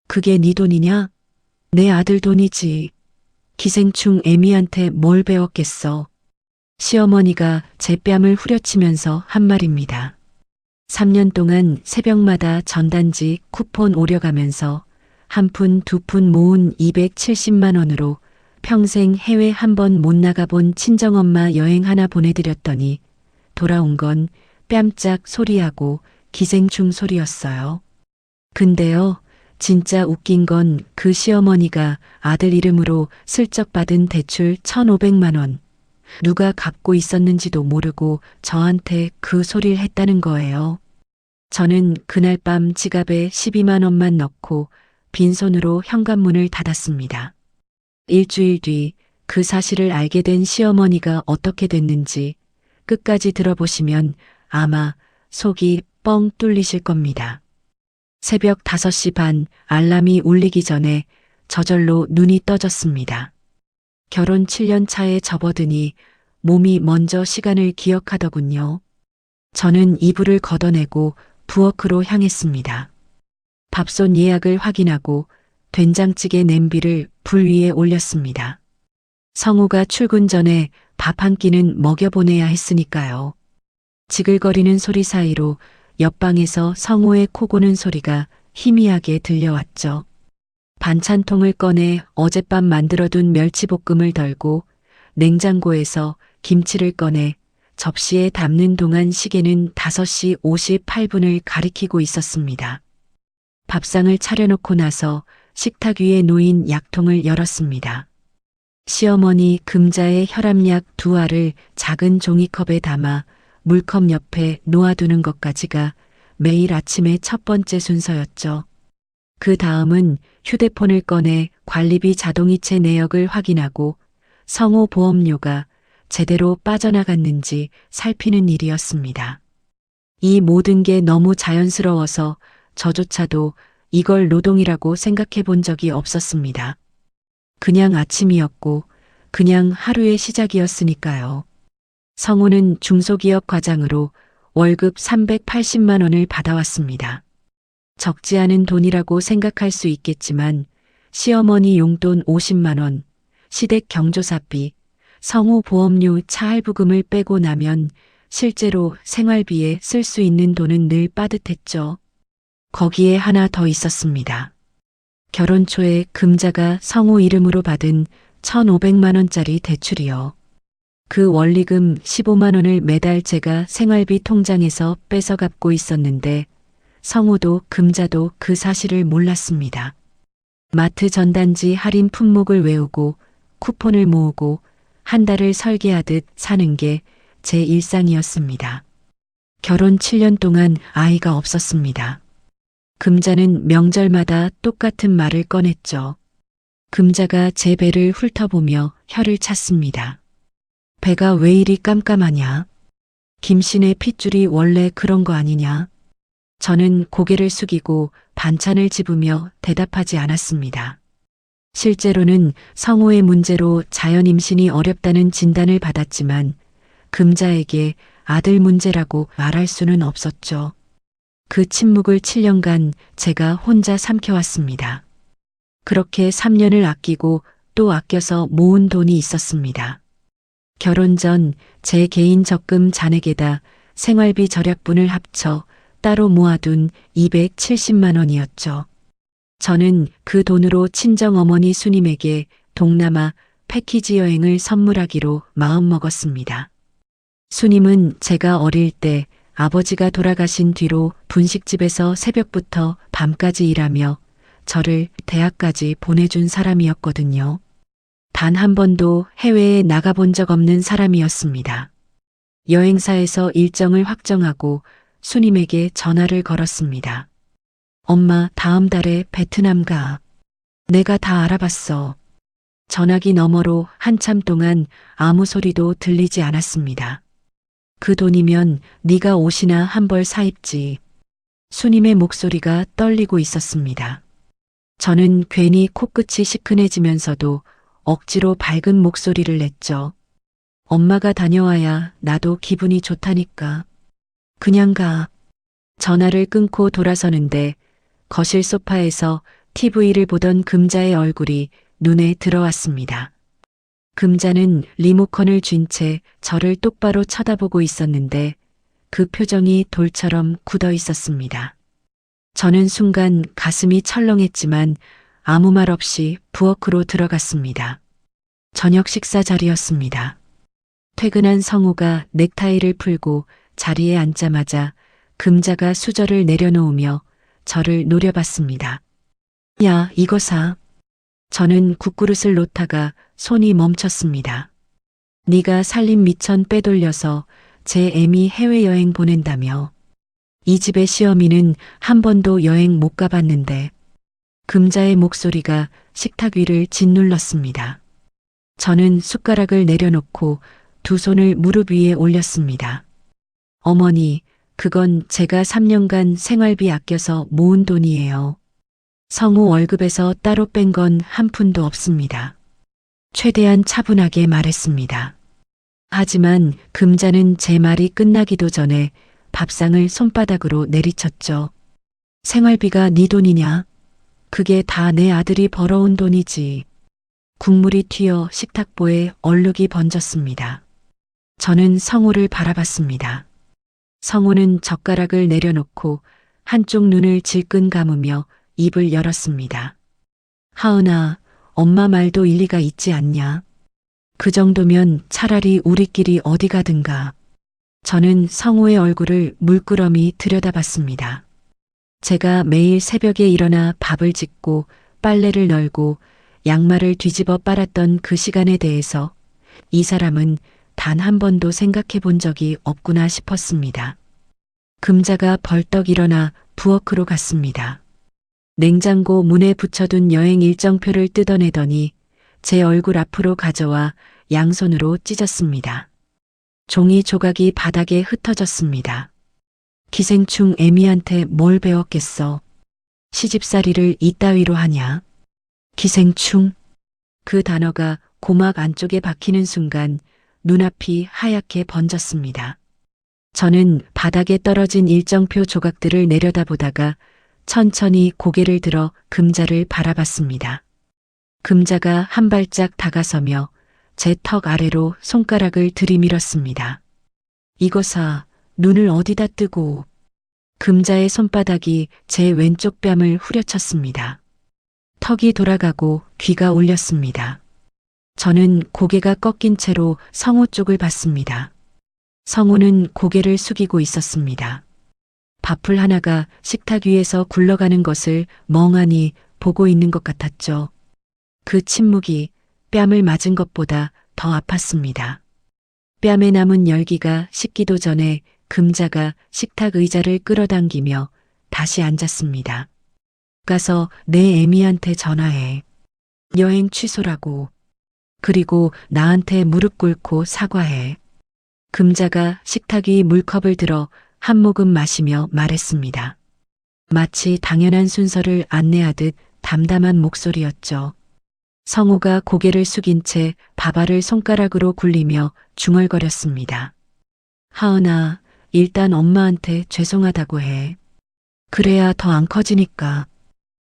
그게 네 돈이냐? 내 아들 돈이지. 기생충 애미한테 뭘 배웠겠어. 시어머니가 제 뺨을 후려치면서 한 말입니다. 3년 동안 새벽마다 전단지 쿠폰 오려가면서 한 푼 두 푼 모은 270만 원으로 평생 해외 한 번 못 나가본 친정엄마 여행 하나 보내드렸더니 돌아온 건 뺨짝 소리하고 기생충 소리였어요. 근데요, 진짜 웃긴 건 그 시어머니가 아들 이름으로 슬쩍 받은 대출 1,500만 원. 누가 갚고 있었는지도 모르고 저한테 그 소리를 했다는 거예요. 저는 그날 밤 지갑에 12만 원만 넣고 빈손으로 현관문을 닫았습니다. 일주일 뒤 그 사실을 알게 된 시어머니가 어떻게 됐는지 끝까지 들어보시면 아마 속이 뻥 뚫리실 겁니다. 새벽 5시 반 알람이 울리기 전에 저절로 눈이 떠졌습니다. 결혼 7년 차에 접어드니 몸이 먼저 시간을 기억하더군요. 저는 이불을 걷어내고 부엌으로 향했습니다. 밥솥 예약을 확인하고 된장찌개 냄비를 불 위에 올렸습니다. 성우가 출근 전에 밥 한 끼는 먹여보내야 했으니까요. 지글거리는 소리 사이로 옆방에서 성우의 코 고는 소리가 희미하게 들려왔죠. 반찬통을 꺼내 어젯밤 만들어둔 멸치볶음을 덜고 냉장고에서 김치를 꺼내 접시에 담는 동안 시계는 5시 58분을 가리키고 있었습니다. 밥상을 차려놓고 나서 식탁 위에 놓인 약통을 열었습니다. 시어머니 금자의 혈압약 2알을 작은 종이컵에 담아 물컵 옆에 놓아두는 것까지가 매일 아침의 첫 번째 순서였죠. 그 다음은 휴대폰을 꺼내 관리비 자동이체 내역을 확인하고 성호 보험료가 제대로 빠져나갔는지 살피는 일이었습니다. 이 모든 게 너무 자연스러워서 저조차도 이걸 노동이라고 생각해 본 적이 없었습니다. 그냥 아침이었고 그냥 하루의 시작이었으니까요. 성우는 중소기업 과장으로 월급 380만 원을 받아왔습니다. 적지 않은 돈이라고 생각할 수 있겠지만 시어머니 용돈 50만 원, 시댁 경조사비, 성우 보험료 차할부금을 빼고 나면 실제로 생활비에 쓸 수 있는 돈은 늘 빠듯했죠. 거기에 하나 더 있었습니다. 결혼 초에 금자가 성우 이름으로 받은 1,500만 원짜리 대출이요. 그 원리금 15만 원을 매달 제가 생활비 통장에서 뺏어 갚고 있었는데 성우도 금자도 그 사실을 몰랐습니다. 마트 전단지 할인 품목을 외우고 쿠폰을 모으고 한 달을 설계하듯 사는 게 제 일상이었습니다. 결혼 7년 동안 아이가 없었습니다. 금자는 명절마다 똑같은 말을 꺼냈죠. 금자가 제 배를 훑어보며 혀를 찼습니다. 배가 왜 이리 깜깜하냐? 김신의 핏줄이 원래 그런 거 아니냐? 저는 고개를 숙이고 반찬을 집으며 대답하지 않았습니다. 실제로는 성호의 문제로 자연 임신이 어렵다는 진단을 받았지만 금자에게 아들 문제라고 말할 수는 없었죠. 그 침묵을 7년간 제가 혼자 삼켜왔습니다. 그렇게 3년을 아끼고 또 아껴서 모은 돈이 있었습니다. 결혼 전 제 개인 적금 잔액에다 생활비 절약분을 합쳐 따로 모아둔 270만 원이었죠. 저는 그 돈으로 친정어머니 수님에게 동남아 패키지 여행을 선물하기로 마음먹었습니다. 수님은 제가 어릴 때 아버지가 돌아가신 뒤로 분식집에서 새벽부터 밤까지 일하며 저를 대학까지 보내준 사람이었거든요. 단 한 번도 해외에 나가본 적 없는 사람이었습니다. 여행사에서 일정을 확정하고 수님에게 전화를 걸었습니다. 엄마, 다음 달에 베트남 가. 내가 다 알아봤어. 전화기 너머로 한참 동안 아무 소리도 들리지 않았습니다. 그 돈이면 네가 옷이나 한 벌 사입지. 수님의 목소리가 떨리고 있었습니다. 저는 괜히 코끝이 시큰해지면서도 억지로 밝은 목소리를 냈죠. 엄마가 다녀와야 나도 기분이 좋다니까. 그냥 가. 전화를 끊고 돌아서는데 거실 소파에서 TV를 보던 금자의 얼굴이 눈에 들어왔습니다. 금자는 리모컨을 쥔 채 저를 똑바로 쳐다보고 있었는데 그 표정이 돌처럼 굳어 있었습니다. 저는 순간 가슴이 철렁했지만 아무 말 없이 부엌으로 들어갔습니다. 저녁 식사 자리였습니다. 퇴근한 성우가 넥타이를 풀고 자리에 앉자마자 금자가 수저를 내려놓으며 저를 노려봤습니다. 야, 이거 사. 저는 국그릇을 놓다가 손이 멈췄습니다. 네가 살림 미천 빼돌려서 제 애미 해외여행 보낸다며. 이 집의 시어미는 한 번도 여행 못 가봤는데. 금자의 목소리가 식탁 위를 짓눌렀습니다. 저는 숟가락을 내려놓고 두 손을 무릎 위에 올렸습니다. 어머니, 그건 제가 3년간 생활비 아껴서 모은 돈이에요. 성우 월급에서 따로 뺀 건 한 푼도 없습니다. 최대한 차분하게 말했습니다. 하지만 금자는 제 말이 끝나기도 전에 밥상을 손바닥으로 내리쳤죠. 생활비가 네 돈이냐? 그게 다 내 아들이 벌어온 돈이지. 국물이 튀어 식탁보에 얼룩이 번졌습니다. 저는 성우를 바라봤습니다. 성우는 젓가락을 내려놓고 한쪽 눈을 질끈 감으며 입을 열었습니다. 하은아, 엄마 말도 일리가 있지 않냐? 그 정도면 차라리 우리끼리 어디 가든가. 저는 성우의 얼굴을 물끄러미 들여다봤습니다. 제가 매일 새벽에 일어나 밥을 짓고 빨래를 널고 양말을 뒤집어 빨았던 그 시간에 대해서 이 사람은 단 한 번도 생각해 본 적이 없구나 싶었습니다. 금자가 벌떡 일어나 부엌으로 갔습니다. 냉장고 문에 붙여둔 여행 일정표를 뜯어내더니 제 얼굴 앞으로 가져와 양손으로 찢었습니다. 종이 조각이 바닥에 흩어졌습니다. 기생충 애미한테 뭘 배웠겠어? 시집살이를 이따위로 하냐? 기생충? 그 단어가 고막 안쪽에 박히는 순간 눈앞이 하얗게 번졌습니다. 저는 바닥에 떨어진 일정표 조각들을 내려다보다가 천천히 고개를 들어 금자를 바라봤습니다. 금자가 한 발짝 다가서며 제 턱 아래로 손가락을 들이밀었습니다. 이거 사, 눈을 어디다 뜨고. 금자의 손바닥이 제 왼쪽 뺨을 후려쳤습니다. 턱이 돌아가고 귀가 울렸습니다. 저는 고개가 꺾인 채로 성우 쪽을 봤습니다. 성우는 고개를 숙이고 있었습니다. 밥풀 하나가 식탁 위에서 굴러가는 것을 멍하니 보고 있는 것 같았죠. 그 침묵이 뺨을 맞은 것보다 더 아팠습니다. 뺨에 남은 열기가 식기도 전에 금자가 식탁 의자를 끌어당기며 다시 앉았습니다. 가서 내 애미한테 전화해. 여행 취소라고. 그리고 나한테 무릎 꿇고 사과해. 금자가 식탁 위 물컵을 들어 한 모금 마시며 말했습니다. 마치 당연한 순서를 안내하듯 담담한 목소리였죠. 성우가 고개를 숙인 채 밥알을 손가락으로 굴리며 중얼거렸습니다. 하은아, 일단 엄마한테 죄송하다고 해. 그래야 더 안 커지니까.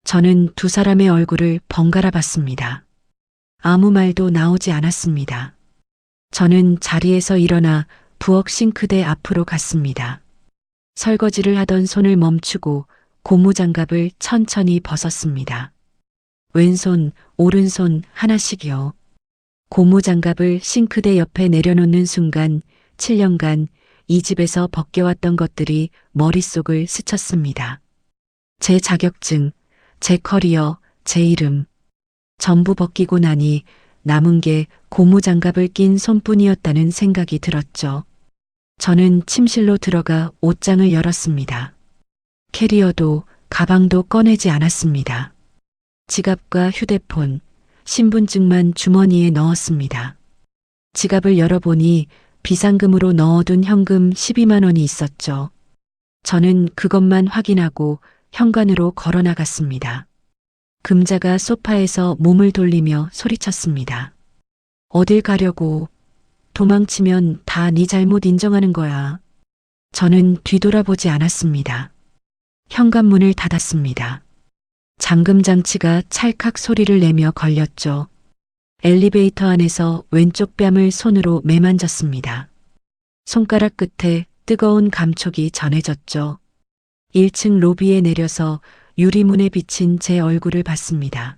저는 두 사람의 얼굴을 번갈아 봤습니다. 아무 말도 나오지 않았습니다. 저는 자리에서 일어나 부엌 싱크대 앞으로 갔습니다. 설거지를 하던 손을 멈추고 고무장갑을 천천히 벗었습니다. 왼손, 오른손 하나씩이요. 고무장갑을 싱크대 옆에 내려놓는 순간 7년간 이 집에서 벗겨왔던 것들이 머릿속을 스쳤습니다. 제 자격증, 제 커리어, 제 이름. 전부 벗기고 나니 남은 게 고무장갑을 낀 손뿐이었다는 생각이 들었죠. 저는 침실로 들어가 옷장을 열었습니다. 캐리어도 가방도 꺼내지 않았습니다. 지갑과 휴대폰, 신분증만 주머니에 넣었습니다. 지갑을 열어보니 비상금으로 넣어둔 현금 12만 원이 있었죠. 저는 그것만 확인하고 현관으로 걸어 나갔습니다. 금자가 소파에서 몸을 돌리며 소리쳤습니다. 어딜 가려고. 도망치면 다 네 잘못 인정하는 거야. 저는 뒤돌아보지 않았습니다. 현관문을 닫았습니다. 잠금 장치가 찰칵 소리를 내며 걸렸죠. 엘리베이터 안에서 왼쪽 뺨을 손으로 매만졌습니다. 손가락 끝에 뜨거운 감촉이 전해졌죠. 1층 로비에 내려서 유리문에 비친 제 얼굴을 봤습니다.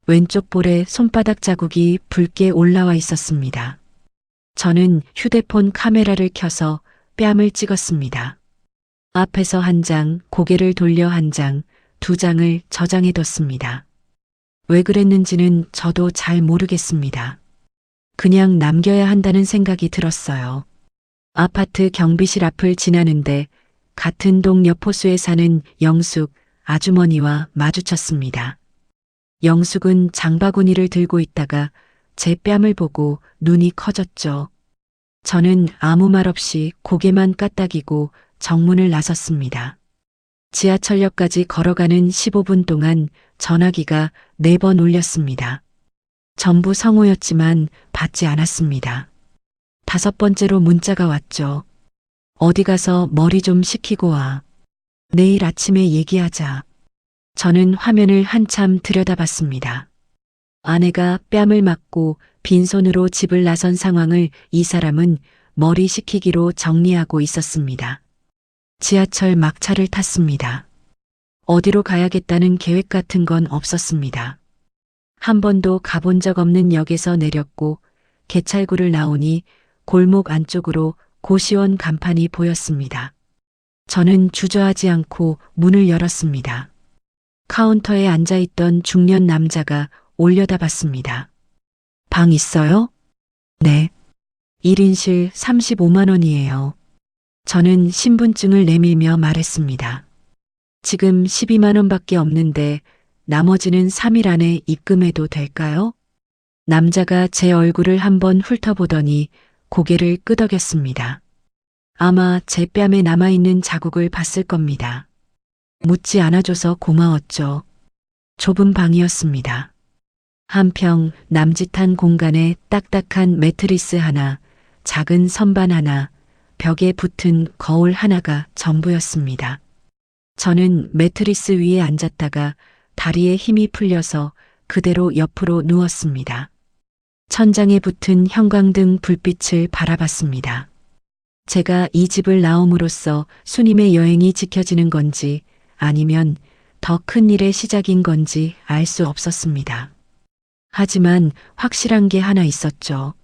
왼쪽 볼에 손바닥 자국이 붉게 올라와 있었습니다. 저는 휴대폰 카메라를 켜서 뺨을 찍었습니다. 앞에서 한 장, 고개를 돌려 한 장, 두 장을 저장해뒀습니다. 왜 그랬는지는 저도 잘 모르겠습니다. 그냥 남겨야 한다는 생각이 들었어요. 아파트 경비실 앞을 지나는데 같은 동 옆 호수에 사는 영숙 아주머니와 마주쳤습니다. 영숙은 장바구니를 들고 있다가 제 뺨을 보고 눈이 커졌죠. 저는 아무 말 없이 고개만 까딱이고 정문을 나섰습니다. 지하철역까지 걸어가는 15분 동안 전화기가 4번 울렸습니다. 전부 성우였지만 받지 않았습니다. 5번째로 문자가 왔죠. 어디 가서 머리 좀 식히고 와. 내일 아침에 얘기하자. 저는 화면을 한참 들여다봤습니다. 아내가 뺨을 맞고 빈손으로 집을 나선 상황을 이 사람은 머리 식히기로 정리하고 있었습니다. 지하철 막차를 탔습니다. 어디로 가야겠다는 계획 같은 건 없었습니다. 한 번도 가본 적 없는 역에서 내렸고 개찰구를 나오니 골목 안쪽으로 고시원 간판이 보였습니다. 저는 주저하지 않고 문을 열었습니다. 카운터에 앉아있던 중년 남자가 올려다봤습니다. 방 있어요? 네. 1인실 35만 원이에요. 저는 신분증을 내밀며 말했습니다. 지금 12만 원밖에 없는데 나머지는 3일 안에 입금해도 될까요? 남자가 제 얼굴을 한번 훑어보더니 고개를 끄덕였습니다. 아마 제 뺨에 남아있는 자국을 봤을 겁니다. 묻지 않아줘서 고마웠죠. 좁은 방이었습니다. 한평 남짓한 공간에 딱딱한 매트리스 하나, 작은 선반 하나, 벽에 붙은 거울 하나가 전부였습니다. 저는 매트리스 위에 앉았다가 다리에 힘이 풀려서 그대로 옆으로 누웠습니다. 천장에 붙은 형광등 불빛을 바라봤습니다. 제가 이 집을 나옴으로써 수님의 여행이 지켜지는 건지 아니면 더 큰 일의 시작인 건지 알 수 없었습니다. 하지만 확실한 게 하나 있었죠.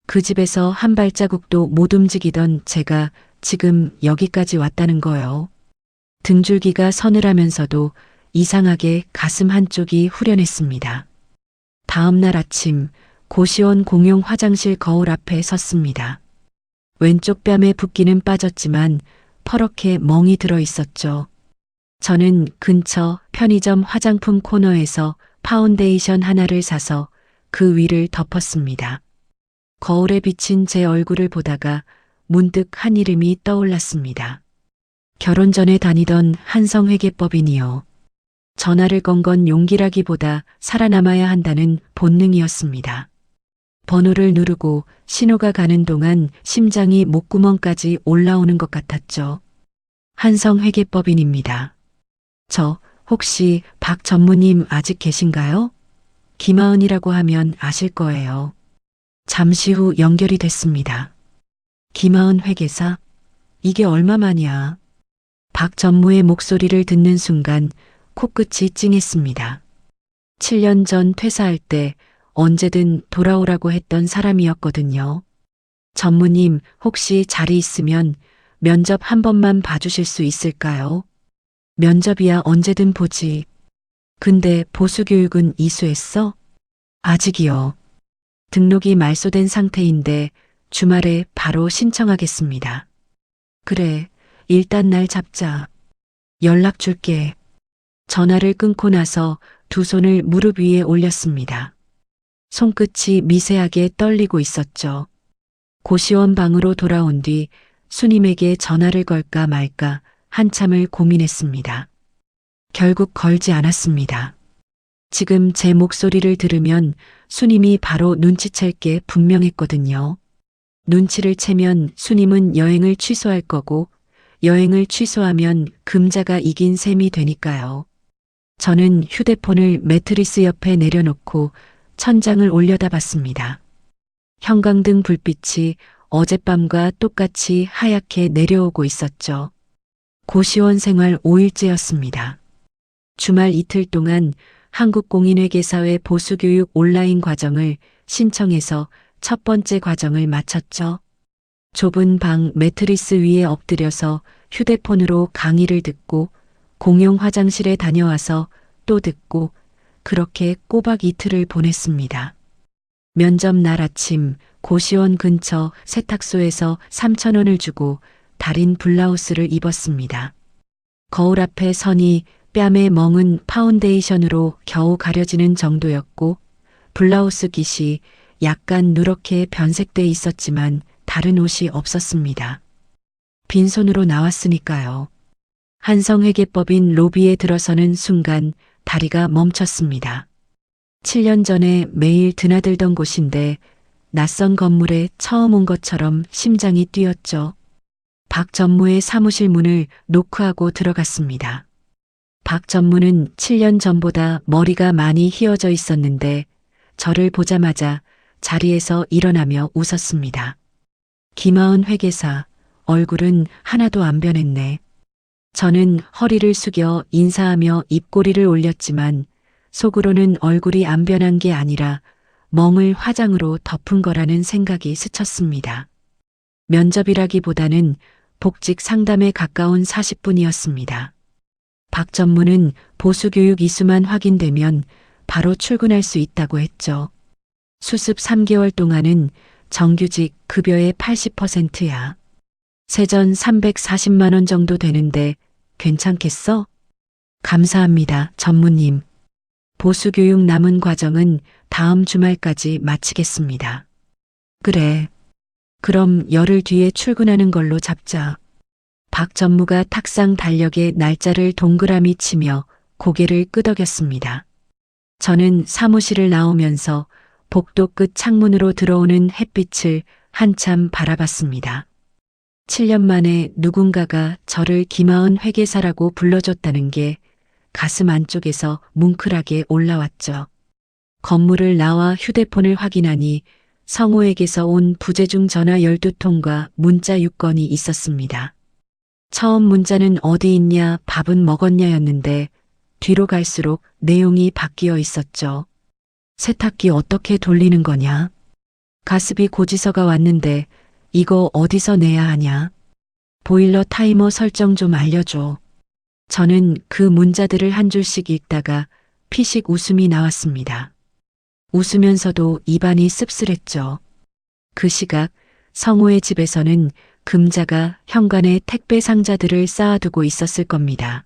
그 집에서 한 발자국도 못 움직이던 제가 지금 여기까지 왔다는 거요. 등줄기가 서늘하면서도 이상하게 가슴 한쪽이 후련했습니다. 다음 날 아침 고시원 공용 화장실 거울 앞에 섰습니다. 왼쪽 뺨에 붓기는 빠졌지만 퍼렇게 멍이 들어 있었죠. 저는 근처 편의점 화장품 코너에서 파운데이션 하나를 사서 그 위를 덮었습니다. 거울에 비친 제 얼굴을 보다가 문득 한 이름이 떠올랐습니다. 결혼 전에 다니던 한성회계법인이요. 전화를 건 건 용기라기보다 살아남아야 한다는 본능이었습니다. 번호를 누르고 신호가 가는 동안 심장이 목구멍까지 올라오는 것 같았죠. 한성회계법인입니다. 저 혹시 박 전무님 아직 계신가요? 김하은이라고 하면 아실 거예요. 잠시 후 연결이 됐습니다. 김하은 회계사? 이게 얼마만이야? 박 전무의 목소리를 듣는 순간 코끝이 찡했습니다. 7년 전 퇴사할 때 언제든 돌아오라고 했던 사람이었거든요. 전무님 혹시 자리 있으면 면접 한 번만 봐주실 수 있을까요? 면접이야 언제든 보지. 근데 보수교육은 이수했어? 아직이요. 등록이 말소된 상태인데 주말에 바로 신청하겠습니다. 그래, 일단 날 잡자. 연락 줄게. 전화를 끊고 나서 두 손을 무릎 위에 올렸습니다. 손끝이 미세하게 떨리고 있었죠. 고시원 방으로 돌아온 뒤 수님에게 전화를 걸까 말까 한참을 고민했습니다. 결국 걸지 않았습니다. 지금 제 목소리를 들으면 수님이 바로 눈치챌 게 분명했거든요. 눈치를 채면 수님은 여행을 취소할 거고 여행을 취소하면 금자가 이긴 셈이 되니까요. 저는 휴대폰을 매트리스 옆에 내려놓고 천장을 올려다봤습니다. 형광등 불빛이 어젯밤과 똑같이 하얗게 내려오고 있었죠. 고시원 생활 5일째였습니다. 주말 이틀 동안 한국공인회계사회 보수교육 온라인 과정을 신청해서 첫 번째 과정을 마쳤죠. 좁은 방 매트리스 위에 엎드려서 휴대폰으로 강의를 듣고 공용 화장실에 다녀와서 또 듣고 그렇게 꼬박 이틀을 보냈습니다. 면접 날 아침 고시원 근처 세탁소에서 3,000원을 주고 달인 블라우스를 입었습니다. 거울 앞에 서니 뺨에 멍은 파운데이션으로 겨우 가려지는 정도였고 블라우스 깃이 약간 누렇게 변색돼 있었지만 다른 옷이 없었습니다. 빈손으로 나왔으니까요. 한성회계법인 로비에 들어서는 순간 다리가 멈췄습니다. 7년 전에 매일 드나들던 곳인데 낯선 건물에 처음 온 것처럼 심장이 뛰었죠. 박 전무의 사무실 문을 노크하고 들어갔습니다. 박 전무는 7년 전보다 머리가 많이 휘어져 있었는데 저를 보자마자 자리에서 일어나며 웃었습니다. 김하은 회계사, 얼굴은 하나도 안 변했네. 저는 허리를 숙여 인사하며 입꼬리를 올렸지만 속으로는 얼굴이 안 변한 게 아니라 멍을 화장으로 덮은 거라는 생각이 스쳤습니다. 면접이라기보다는 복직 상담에 가까운 40분이었습니다. 박 전무는 보수교육 이수만 확인되면 바로 출근할 수 있다고 했죠. 수습 3개월 동안은 정규직 급여의 80%야. 세전 340만 원 정도 되는데 괜찮겠어? 감사합니다, 전무님. 보수교육 남은 과정은 다음 주말까지 마치겠습니다. 그래. 그럼 열흘 뒤에 출근하는 걸로 잡자. 박 전무가 탁상 달력에 날짜를 동그라미 치며 고개를 끄덕였습니다. 저는 사무실을 나오면서 복도 끝 창문으로 들어오는 햇빛을 한참 바라봤습니다. 7년 만에 누군가가 저를 김하은 회계사라고 불러줬다는 게 가슴 안쪽에서 뭉클하게 올라왔죠. 건물을 나와 휴대폰을 확인하니 성우에게서 온 부재중 전화 12통과 문자 6건이 있었습니다. 처음 문자는 어디 있냐, 밥은 먹었냐였는데 뒤로 갈수록 내용이 바뀌어 있었죠. 세탁기 어떻게 돌리는 거냐? 가습기 고지서가 왔는데 이거 어디서 내야 하냐? 보일러 타이머 설정 좀 알려줘. 저는 그 문자들을 한 줄씩 읽다가 피식 웃음이 나왔습니다. 웃으면서도 입안이 씁쓸했죠. 그 시각 성우의 집에서는 금자가 현관에 택배 상자들을 쌓아두고 있었을 겁니다.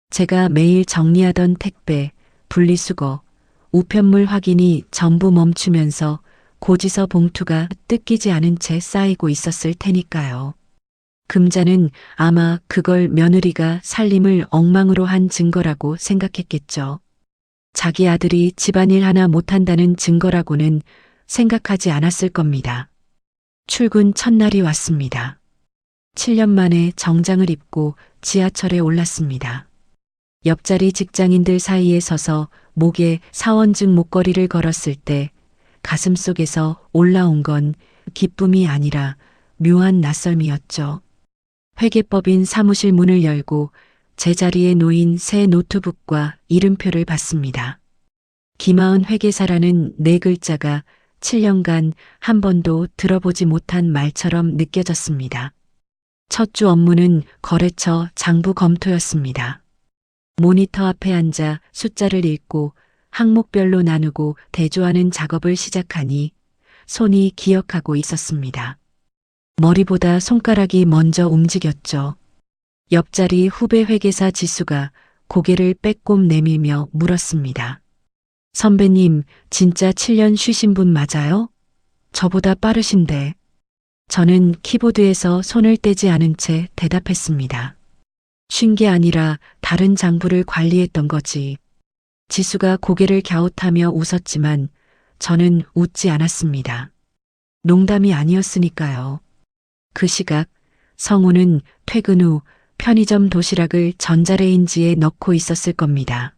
제가 매일 정리하던 택배, 분리수거, 우편물 확인이 전부 멈추면서 고지서 봉투가 뜯기지 않은 채 쌓이고 있었을 테니까요. 금자는 아마 그걸 며느리가 살림을 엉망으로 한 증거라고 생각했겠죠. 자기 아들이 집안일 하나 못한다는 증거라고는 생각하지 않았을 겁니다. 출근 첫날이 왔습니다. 7년 만에 정장을 입고 지하철에 올랐습니다. 옆자리 직장인들 사이에 서서 목에 사원증 목걸이를 걸었을 때 가슴속에서 올라온 건 기쁨이 아니라 묘한 낯설미였죠. 회계법인 사무실 문을 열고 제자리에 놓인 새 노트북과 이름표를 봤습니다. 김하은 회계사라는 네 글자가 7년간 한 번도 들어보지 못한 말처럼 느껴졌습니다. 첫 주 업무는 거래처 장부 검토였습니다. 모니터 앞에 앉아 숫자를 읽고 항목별로 나누고 대조하는 작업을 시작하니 손이 기억하고 있었습니다. 머리보다 손가락이 먼저 움직였죠. 옆자리 후배 회계사 지수가 고개를 빼꼼 내밀며 물었습니다. 선배님, 진짜 7년 쉬신 분 맞아요? 저보다 빠르신데. 저는 키보드에서 손을 떼지 않은 채 대답했습니다. 쉰 게 아니라 다른 장부를 관리했던 거지. 지수가 고개를 갸웃하며 웃었지만 저는 웃지 않았습니다. 농담이 아니었으니까요. 그 시각 성우는 퇴근 후 편의점 도시락을 전자레인지에 넣고 있었을 겁니다.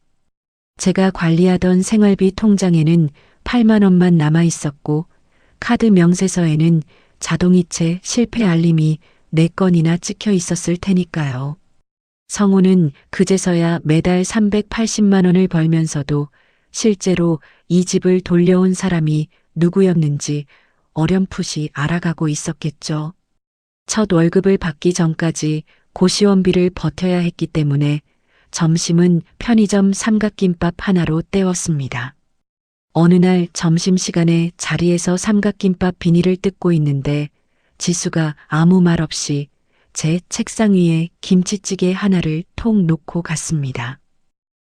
제가 관리하던 생활비 통장에는 8만 원만 남아 있었고 카드 명세서에는 자동이체 실패 알림이 4건이나 찍혀 있었을 테니까요. 성우는 그제서야 매달 380만 원을 벌면서도 실제로 이 집을 돌려온 사람이 누구였는지 어렴풋이 알아가고 있었겠죠. 첫 월급을 받기 전까지 고시원비를 버텨야 했기 때문에 점심은 편의점 삼각김밥 하나로 때웠습니다. 어느 날 점심시간에 자리에서 삼각김밥 비닐을 뜯고 있는데 지수가 아무 말 없이 제 책상 위에 김치찌개 하나를 통 놓고 갔습니다.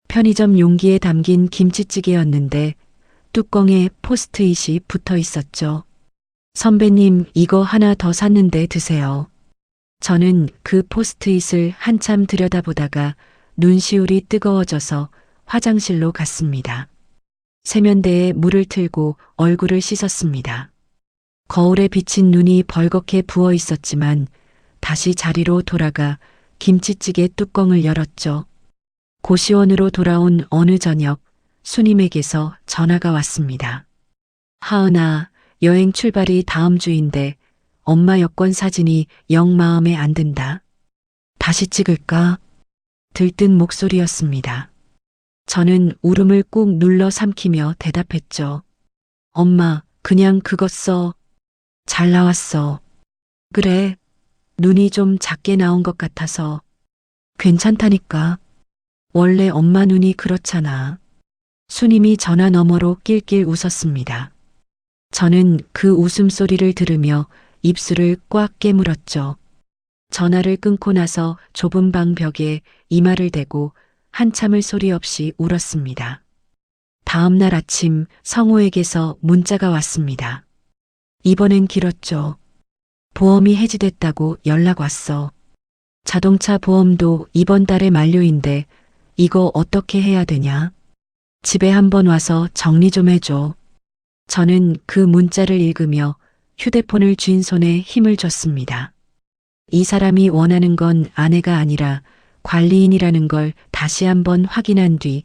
편의점 용기에 담긴 김치찌개였는데 뚜껑에 포스트잇이 붙어 있었죠. 선배님, 이거 하나 더 샀는데 드세요. 저는 그 포스트잇을 한참 들여다보다가 눈시울이 뜨거워져서 화장실로 갔습니다. 세면대에 물을 틀고 얼굴을 씻었습니다. 거울에 비친 눈이 벌겋게 부어 있었지만 다시 자리로 돌아가 김치찌개 뚜껑을 열었죠. 고시원으로 돌아온 어느 저녁 수님에게서 전화가 왔습니다. 하은아, 여행 출발이 다음 주인데 엄마 여권 사진이 영 마음에 안 든다. 다시 찍을까? 들뜬 목소리였습니다. 저는 울음을 꾹 눌러 삼키며 대답했죠. 엄마, 그냥 그거 써. 잘 나왔어. 그래, 눈이 좀 작게 나온 것 같아서. 괜찮다니까. 원래 엄마 눈이 그렇잖아. 수님이 전화 너머로 낄낄 웃었습니다. 저는 그 웃음소리를 들으며 입술을 꽉 깨물었죠. 전화를 끊고 나서 좁은 방 벽에 이마를 대고 한참을 소리 없이 울었습니다. 다음 날 아침 성우에게서 문자가 왔습니다. 이번엔 길었죠. 보험이 해지됐다고 연락 왔어. 자동차 보험도 이번 달에 만료인데 이거 어떻게 해야 되냐? 집에 한번 와서 정리 좀 해줘. 저는 그 문자를 읽으며 휴대폰을 쥔 손에 힘을 줬습니다. 이 사람이 원하는 건 아내가 아니라 관리인이라는 걸 다시 한번 확인한 뒤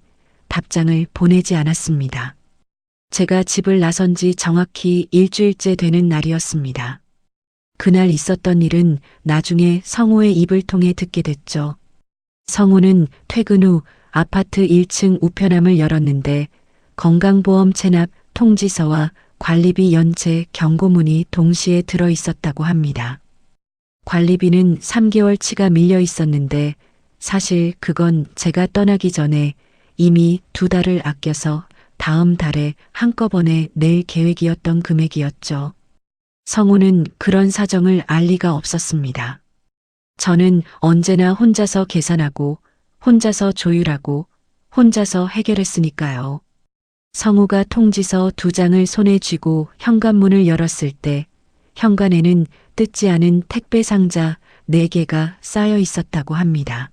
답장을 보내지 않았습니다. 제가 집을 나선 지 정확히 일주일째 되는 날이었습니다. 그날 있었던 일은 나중에 성우의 입을 통해 듣게 됐죠. 성우는 퇴근 후 아파트 1층 우편함을 열었는데 건강보험 체납 통지서와 관리비 연체 경고문이 동시에 들어 있었다고 합니다. 관리비는 3개월치가 밀려 있었는데 사실 그건 제가 떠나기 전에 이미 2달을 아껴서 다음 달에 한꺼번에 낼 계획이었던 금액이었죠. 성우는 그런 사정을 알 리가 없었습니다. 저는 언제나 혼자서 계산하고 혼자서 조율하고 혼자서 해결했으니까요. 성우가 통지서 2장을 손에 쥐고 현관문을 열었을 때 현관에는 뜯지 않은 택배 상자 4개가 쌓여 있었다고 합니다.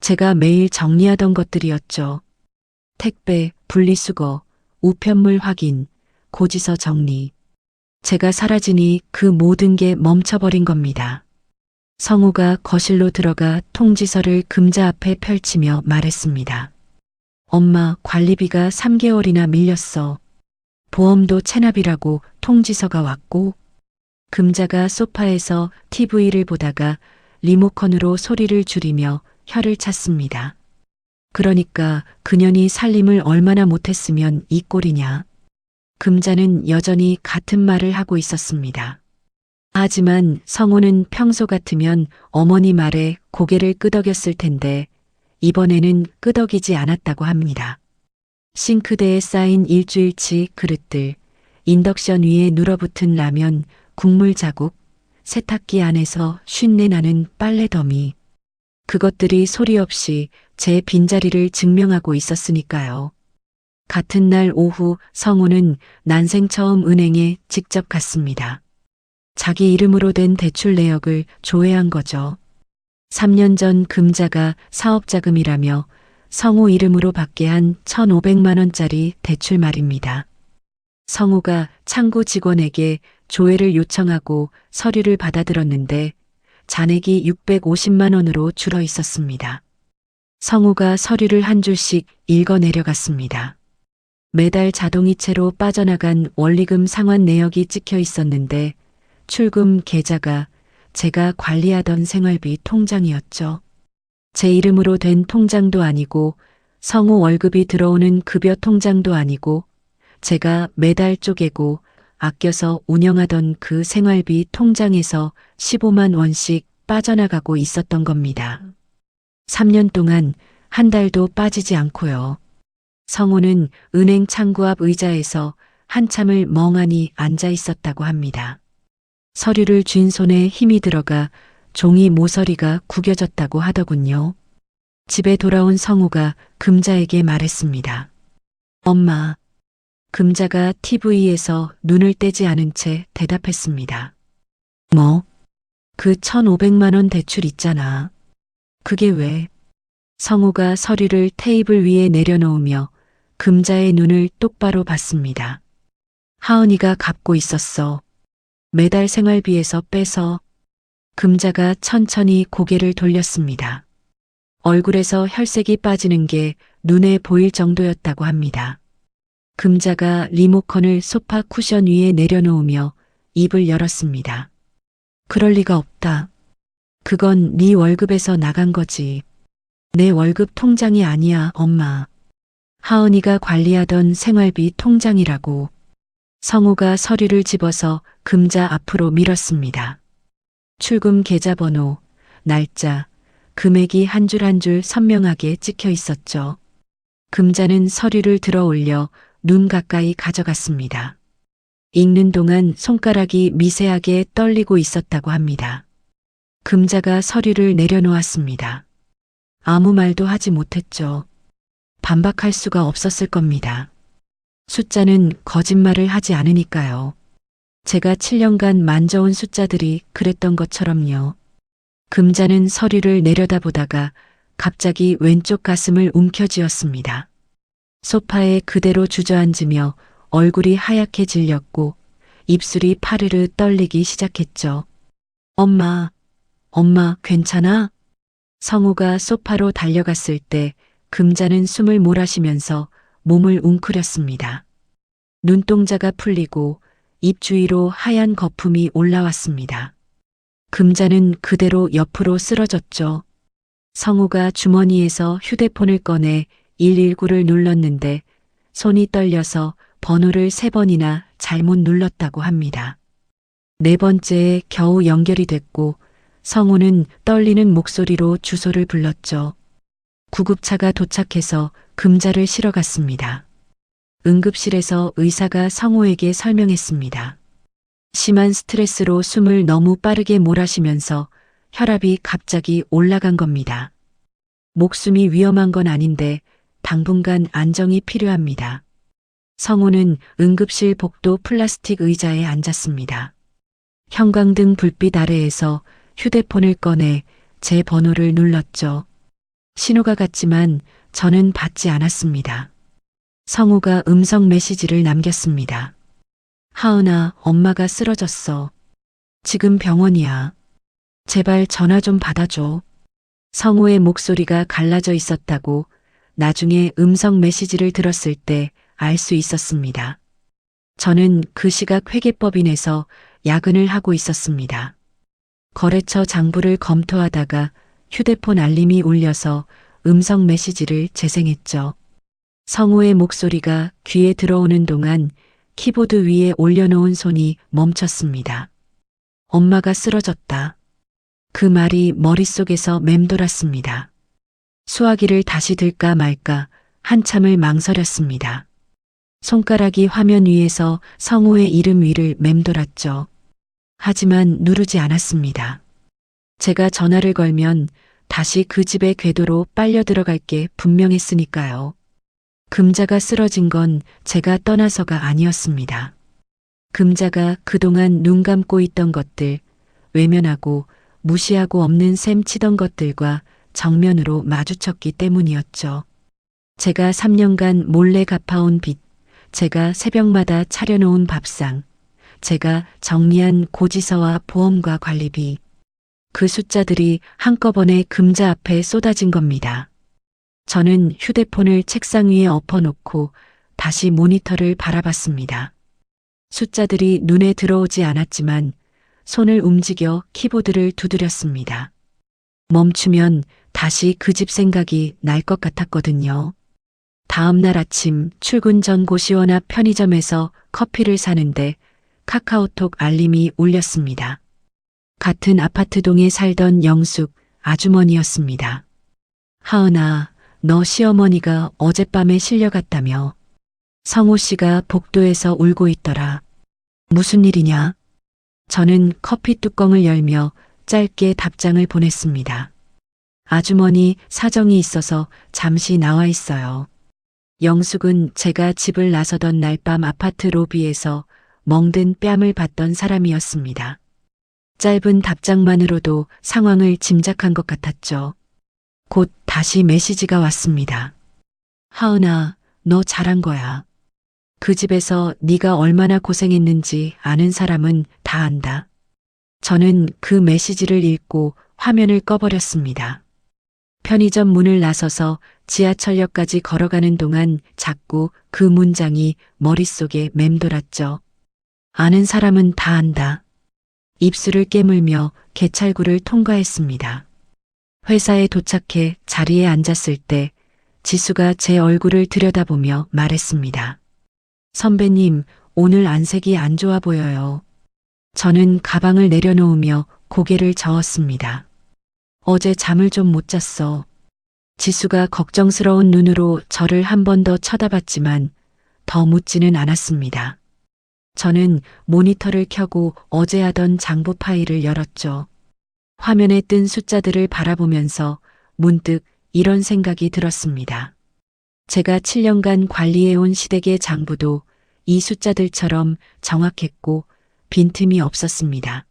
제가 매일 정리하던 것들이었죠. 택배, 분리수거, 우편물 확인, 고지서 정리. 제가 사라지니 그 모든 게 멈춰버린 겁니다. 성우가 거실로 들어가 통지서를 금자 앞에 펼치며 말했습니다. 엄마, 관리비가 3개월이나 밀렸어. 보험도 체납이라고 통지서가 왔고. 금자가 소파에서 TV를 보다가 리모컨으로 소리를 줄이며 혀를 찼습니다. 그러니까 그년이 살림을 얼마나 못했으면 이 꼴이냐. 금자는 여전히 같은 말을 하고 있었습니다. 하지만 성우는 평소 같으면 어머니 말에 고개를 끄덕였을 텐데 이번에는 끄덕이지 않았다고 합니다. 싱크대에 쌓인 일주일치 그릇들, 인덕션 위에 눌어붙은 라면, 국물 자국, 세탁기 안에서 쉰내 나는 빨래 더미. 그것들이 소리 없이 제 빈자리를 증명하고 있었으니까요. 같은 날 오후 성우는 난생 처음 은행에 직접 갔습니다. 자기 이름으로 된 대출 내역을 조회한 거죠. 3년 전 금자가 사업자금이라며 성우 이름으로 받게 한 1,500만 원짜리 대출 말입니다. 성우가 창구 직원에게 조회를 요청하고 서류를 받아들었는데 잔액이 650만 원으로 줄어 있었습니다. 성우가 서류를 한 줄씩 읽어 내려갔습니다. 매달 자동이체로 빠져나간 원리금 상환 내역이 찍혀 있었는데 출금 계좌가 제가 관리하던 생활비 통장이었죠. 제 이름으로 된 통장도 아니고 성우 월급이 들어오는 급여 통장도 아니고 제가 매달 쪼개고 아껴서 운영하던 그 생활비 통장에서 15만 원씩 빠져나가고 있었던 겁니다. 3년 동안 한 달도 빠지지 않고요. 성우는 은행 창구 앞 의자에서 한참을 멍하니 앉아 있었다고 합니다. 서류를 쥔 손에 힘이 들어가 종이 모서리가 구겨졌다고 하더군요. 집에 돌아온 성우가 금자에게 말했습니다. 엄마. 금자가 TV에서 눈을 떼지 않은 채 대답했습니다. 뭐? 그 1,500만 원 대출 있잖아. 그게 왜? 성우가 서류를 테이블 위에 내려놓으며 금자의 눈을 똑바로 봤습니다. 하은이가 갚고 있었어. 매달 생활비에서 빼서. 금자가 천천히 고개를 돌렸습니다. 얼굴에서 혈색이 빠지는 게 눈에 보일 정도였다고 합니다. 금자가 리모컨을 소파 쿠션 위에 내려놓으며 입을 열었습니다. 그럴 리가 없다. 그건 네 월급에서 나간 거지. 내 월급 통장이 아니야, 엄마. 하은이가 관리하던 생활비 통장이라고. 성우가 서류를 집어서 금자 앞으로 밀었습니다. 출금 계좌번호, 날짜, 금액이 한 줄 한 줄 선명하게 찍혀 있었죠. 금자는 서류를 들어 올려 눈 가까이 가져갔습니다. 읽는 동안 손가락이 미세하게 떨리고 있었다고 합니다. 금자가 서류를 내려놓았습니다. 아무 말도 하지 못했죠. 반박할 수가 없었을 겁니다. 숫자는 거짓말을 하지 않으니까요. 제가 7년간 만져온 숫자들이 그랬던 것처럼요. 금자는 서류를 내려다보다가 갑자기 왼쪽 가슴을 움켜쥐었습니다. 소파에 그대로 주저앉으며 얼굴이 하얗게 질렸고 입술이 파르르 떨리기 시작했죠. 엄마, 엄마 괜찮아? 성우가 소파로 달려갔을 때 금자는 숨을 몰아쉬면서 몸을 웅크렸습니다. 눈동자가 풀리고 입 주위로 하얀 거품이 올라왔습니다. 금자는 그대로 옆으로 쓰러졌죠. 성우가 주머니에서 휴대폰을 꺼내 119를 눌렀는데 손이 떨려서 번호를 3번이나 잘못 눌렀다고 합니다. 4번째에 겨우 연결이 됐고 성우는 떨리는 목소리로 주소를 불렀죠. 구급차가 도착해서 금자를 실어 갔습니다. 응급실에서 의사가 성우에게 설명했습니다. 심한 스트레스로 숨을 너무 빠르게 몰아쉬면서 혈압이 갑자기 올라간 겁니다. 목숨이 위험한 건 아닌데 당분간 안정이 필요합니다. 성우는 응급실 복도 플라스틱 의자에 앉았습니다. 형광등 불빛 아래에서 휴대폰을 꺼내 제 번호를 눌렀죠. 신호가 갔지만 저는 받지 않았습니다. 성우가 음성 메시지를 남겼습니다. 하은아, 엄마가 쓰러졌어. 지금 병원이야. 제발 전화 좀 받아줘. 성우의 목소리가 갈라져 있었다고 나중에 음성 메시지를 들었을 때 알 수 있었습니다. 저는 그 시각 회계법인에서 야근을 하고 있었습니다. 거래처 장부를 검토하다가 휴대폰 알림이 울려서 음성 메시지를 재생했죠. 성우의 목소리가 귀에 들어오는 동안 키보드 위에 올려놓은 손이 멈췄습니다. 엄마가 쓰러졌다. 그 말이 머릿속에서 맴돌았습니다. 수화기를 다시 들까 말까 한참을 망설였습니다. 손가락이 화면 위에서 성우의 이름 위를 맴돌았죠. 하지만 누르지 않았습니다. 제가 전화를 걸면 다시 그 집의 궤도로 빨려 들어갈 게 분명했으니까요. 금자가 쓰러진 건 제가 떠나서가 아니었습니다. 금자가 그동안 눈 감고 있던 것들, 외면하고 무시하고 없는 셈 치던 것들과 정면으로 마주쳤기 때문이었죠. 제가 3년간 몰래 갚아온 빚, 제가 새벽마다 차려놓은 밥상, 제가 정리한 고지서와 보험과 관리비, 그 숫자들이 한꺼번에 금자 앞에 쏟아진 겁니다. 저는 휴대폰을 책상 위에 엎어놓고 다시 모니터를 바라봤습니다. 숫자들이 눈에 들어오지 않았지만 손을 움직여 키보드를 두드렸습니다. 멈추면 다시 그 집 생각이 날 것 같았거든요. 다음 날 아침 출근 전 고시원 앞 편의점에서 커피를 사는데 카카오톡 알림이 울렸습니다. 같은 아파트 동에 살던 영숙 아주머니였습니다. 하은아, 너 시어머니가 어젯밤에 실려갔다며. 성호 씨가 복도에서 울고 있더라. 무슨 일이냐? 저는 커피 뚜껑을 열며 짧게 답장을 보냈습니다. 아주머니 사정이 있어서 잠시 나와 있어요. 영숙은 제가 집을 나서던 날 밤 아파트 로비에서 멍든 뺨을 봤던 사람이었습니다. 짧은 답장만으로도 상황을 짐작한 것 같았죠. 곧 다시 메시지가 왔습니다. 하은아, 너 잘한 거야. 그 집에서 네가 얼마나 고생했는지 아는 사람은 다 안다. 저는 그 메시지를 읽고 화면을 꺼버렸습니다. 편의점 문을 나서서 지하철역까지 걸어가는 동안 자꾸 그 문장이 머릿속에 맴돌았죠. 아는 사람은 다 안다. 입술을 깨물며 개찰구를 통과했습니다. 회사에 도착해 자리에 앉았을 때 지수가 제 얼굴을 들여다보며 말했습니다. 선배님, 오늘 안색이 안 좋아 보여요. 저는 가방을 내려놓으며 고개를 저었습니다. 어제 잠을 좀 못 잤어. 지수가 걱정스러운 눈으로 저를 한 번 더 쳐다봤지만 더 묻지는 않았습니다. 저는 모니터를 켜고 어제 하던 장부 파일을 열었죠. 화면에 뜬 숫자들을 바라보면서 문득 이런 생각이 들었습니다. 제가 7년간 관리해온 시댁의 장부도 이 숫자들처럼 정확했고 빈틈이 없었습니다.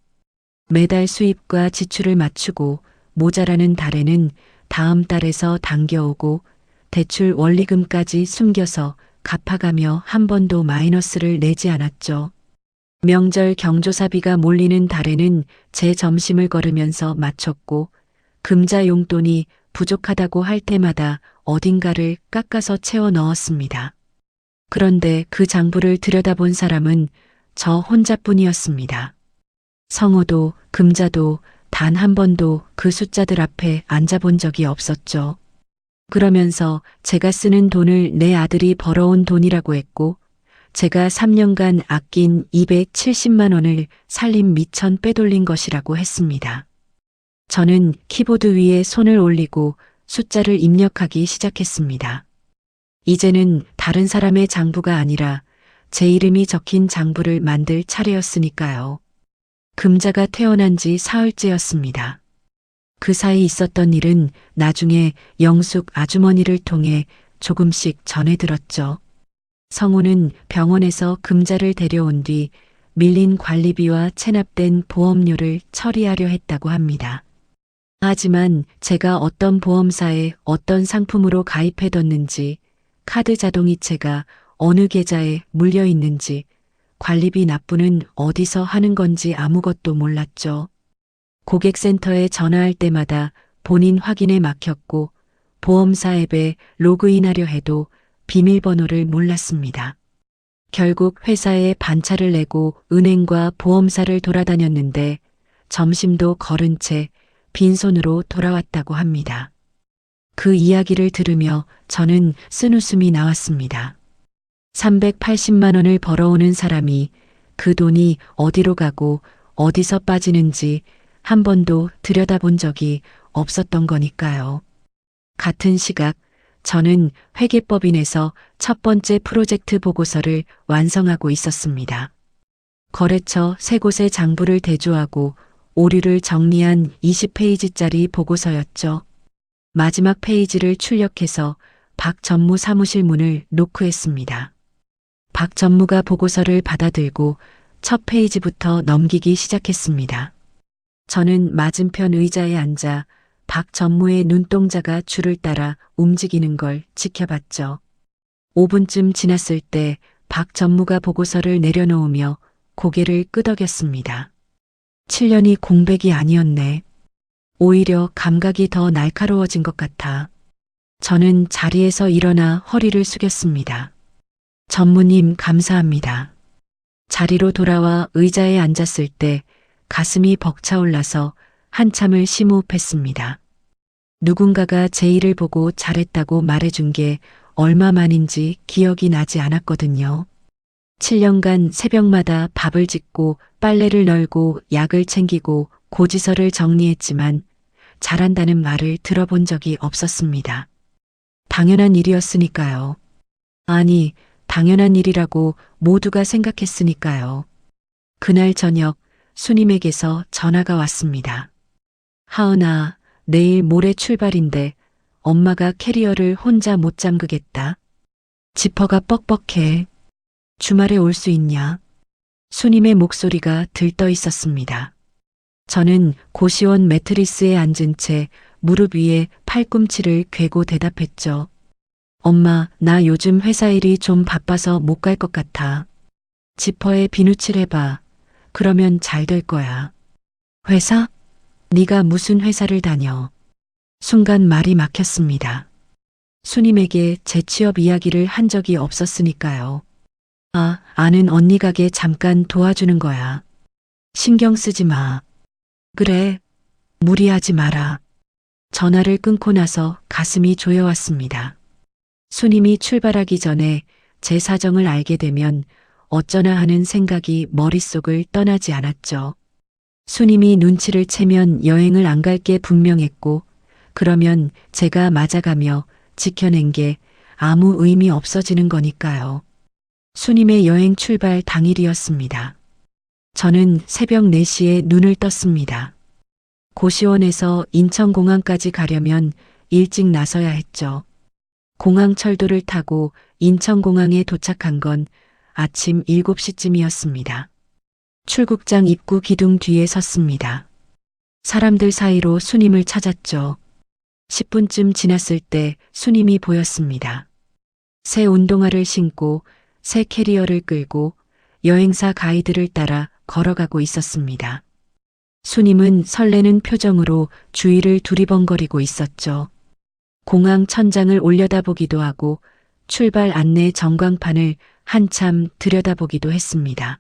매달 수입과 지출을 맞추고 모자라는 달에는 다음 달에서 당겨오고 대출 원리금까지 숨겨서 갚아가며 한 번도 마이너스를 내지 않았죠. 명절 경조사비가 몰리는 달에는 제 점심을 걸으면서 맞췄고 금자 용돈이 부족하다고 할 때마다 어딘가를 깎아서 채워 넣었습니다. 그런데 그 장부를 들여다본 사람은 저 혼자뿐이었습니다. 성호도 금자도 단 한 번도 그 숫자들 앞에 앉아본 적이 없었죠. 그러면서 제가 쓰는 돈을 내 아들이 벌어온 돈이라고 했고 제가 3년간 아낀 270만 원을 살림 미천 빼돌린 것이라고 했습니다. 저는 키보드 위에 손을 올리고 숫자를 입력하기 시작했습니다. 이제는 다른 사람의 장부가 아니라 제 이름이 적힌 장부를 만들 차례였으니까요. 금자가 태어난 지 사흘째였습니다. 그 사이 있었던 일은 나중에 영숙 아주머니를 통해 조금씩 전해 들었죠. 성우는 병원에서 금자를 데려온 뒤 밀린 관리비와 체납된 보험료를 처리하려 했다고 합니다. 하지만 제가 어떤 보험사에 어떤 상품으로 가입해뒀는지, 카드 자동이체가 어느 계좌에 물려 있는지, 관리비 납부는 어디서 하는 건지 아무것도 몰랐죠. 고객센터에 전화할 때마다 본인 확인에 막혔고 보험사 앱에 로그인하려 해도 비밀번호를 몰랐습니다. 결국 회사에 반차를 내고 은행과 보험사를 돌아다녔는데 점심도 거른 채 빈손으로 돌아왔다고 합니다. 그 이야기를 들으며 저는 쓴웃음이 나왔습니다. 380만 원을 벌어오는 사람이 그 돈이 어디로 가고 어디서 빠지는지 한 번도 들여다본 적이 없었던 거니까요. 같은 시각 저는 회계법인에서 첫 번째 프로젝트 보고서를 완성하고 있었습니다. 거래처 3곳의 장부를 대조하고 오류를 정리한 20페이지짜리 보고서였죠. 마지막 페이지를 출력해서 박 전무 사무실 문을 노크했습니다. 박 전무가 보고서를 받아들고 첫 페이지부터 넘기기 시작했습니다. 저는 맞은편 의자에 앉아 박 전무의 눈동자가 줄을 따라 움직이는 걸 지켜봤죠. 5분쯤 지났을 때 박 전무가 보고서를 내려놓으며 고개를 끄덕였습니다. 7년이 공백이 아니었네. 오히려 감각이 더 날카로워진 것 같아. 저는 자리에서 일어나 허리를 숙였습니다. 전무님 감사합니다. 자리로 돌아와 의자에 앉았을 때 가슴이 벅차올라서 한참을 심호흡했습니다. 누군가가 제 일을 보고 잘했다고 말해준 게 얼마만인지 기억이 나지 않았거든요. 7년간 새벽마다 밥을 짓고 빨래를 널고 약을 챙기고 고지서를 정리했지만 잘한다는 말을 들어본 적이 없었습니다. 당연한 일이었으니까요. 아니, 당연한 일이라고 모두가 생각했으니까요. 그날 저녁 수님에게서 전화가 왔습니다. 하은아, 내일 모레 출발인데 엄마가 캐리어를 혼자 못 잠그겠다. 지퍼가 뻑뻑해. 주말에 올 수 있냐? 수님의 목소리가 들떠 있었습니다. 저는 고시원 매트리스에 앉은 채 무릎 위에 팔꿈치를 괴고 대답했죠. 엄마, 나 요즘 회사 일이 좀 바빠서 못 갈 것 같아. 지퍼에 비누칠 해봐. 그러면 잘 될 거야. 회사? 네가 무슨 회사를 다녀? 순간 말이 막혔습니다. 수님에게 제 취업 이야기를 한 적이 없었으니까요. 아, 아는 언니 가게 잠깐 도와주는 거야. 신경 쓰지 마. 그래, 무리하지 마라. 전화를 끊고 나서 가슴이 조여왔습니다. 수님이 출발하기 전에 제 사정을 알게 되면 어쩌나 하는 생각이 머릿속을 떠나지 않았죠. 수님이 눈치를 채면 여행을 안 갈 게 분명했고, 그러면 제가 맞아가며 지켜낸 게 아무 의미 없어지는 거니까요. 수님의 여행 출발 당일이었습니다. 저는 새벽 4시에 눈을 떴습니다. 고시원에서 인천공항까지 가려면 일찍 나서야 했죠. 공항철도를 타고 인천공항에 도착한 건 아침 7시쯤이었습니다. 출국장 입구 기둥 뒤에 섰습니다. 사람들 사이로 수님을 찾았죠. 10분쯤 지났을 때 수님이 보였습니다. 새 운동화를 신고 새 캐리어를 끌고 여행사 가이드를 따라 걸어가고 있었습니다. 수님은 설레는 표정으로 주위를 두리번거리고 있었죠. 공항 천장을 올려다보기도 하고 출발 안내 전광판을 한참 들여다보기도 했습니다.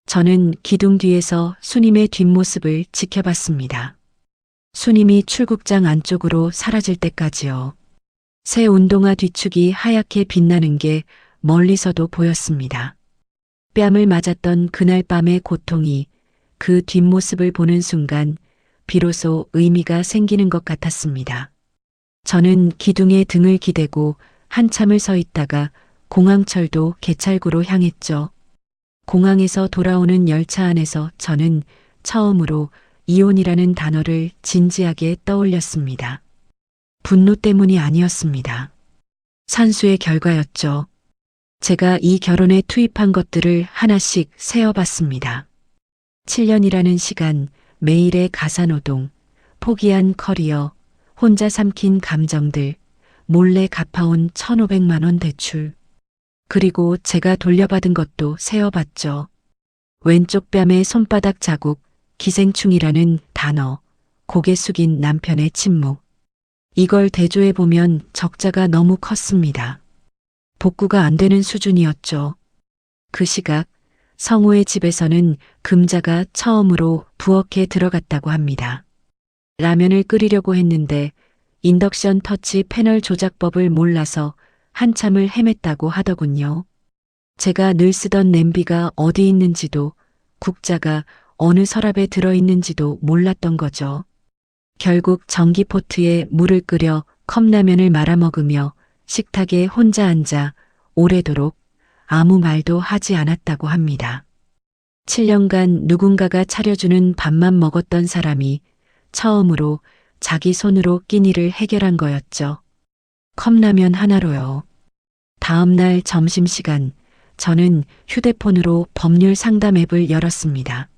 저는 기둥 뒤에서 수님의 뒷모습을 지켜봤습니다. 수님이 출국장 안쪽으로 사라질 때까지요. 새 운동화 뒤축이 하얗게 빛나는 게 멀리서도 보였습니다. 뺨을 맞았던 그날 밤의 고통이 그 뒷모습을 보는 순간 비로소 의미가 생기는 것 같았습니다. 저는 기둥에 등을 기대고 한참을 서 있다가 공항철도 개찰구로 향했죠. 공항에서 돌아오는 열차 안에서 저는 처음으로 이혼이라는 단어를 진지하게 떠올렸습니다. 분노 때문이 아니었습니다. 산수의 결과였죠. 제가 이 결혼에 투입한 것들을 하나씩 세어봤습니다. 7년이라는 시간, 매일의 가사노동, 포기한 커리어, 혼자 삼킨 감정들, 몰래 갚아온 1,500만 원 대출. 그리고 제가 돌려받은 것도 세어봤죠. 왼쪽 뺨에 손바닥 자국, 기생충이라는 단어, 고개 숙인 남편의 침묵. 이걸 대조해보면 적자가 너무 컸습니다. 복구가 안 되는 수준이었죠. 그 시각 성우의 집에서는 금자가 처음으로 부엌에 들어갔다고 합니다. 라면을 끓이려고 했는데 인덕션 터치 패널 조작법을 몰라서 한참을 헤맸다고 하더군요. 제가 늘 쓰던 냄비가 어디 있는지도 국자가 어느 서랍에 들어있는지도 몰랐던 거죠. 결국 전기포트에 물을 끓여 컵라면을 말아먹으며 식탁에 혼자 앉아 오래도록 아무 말도 하지 않았다고 합니다. 7년간 누군가가 차려주는 밥만 먹었던 사람이 처음으로 자기 손으로 끼니를 해결한 거였죠. 컵라면 하나로요. 다음 날 점심시간 저는 휴대폰으로 법률 상담 앱을 열었습니다.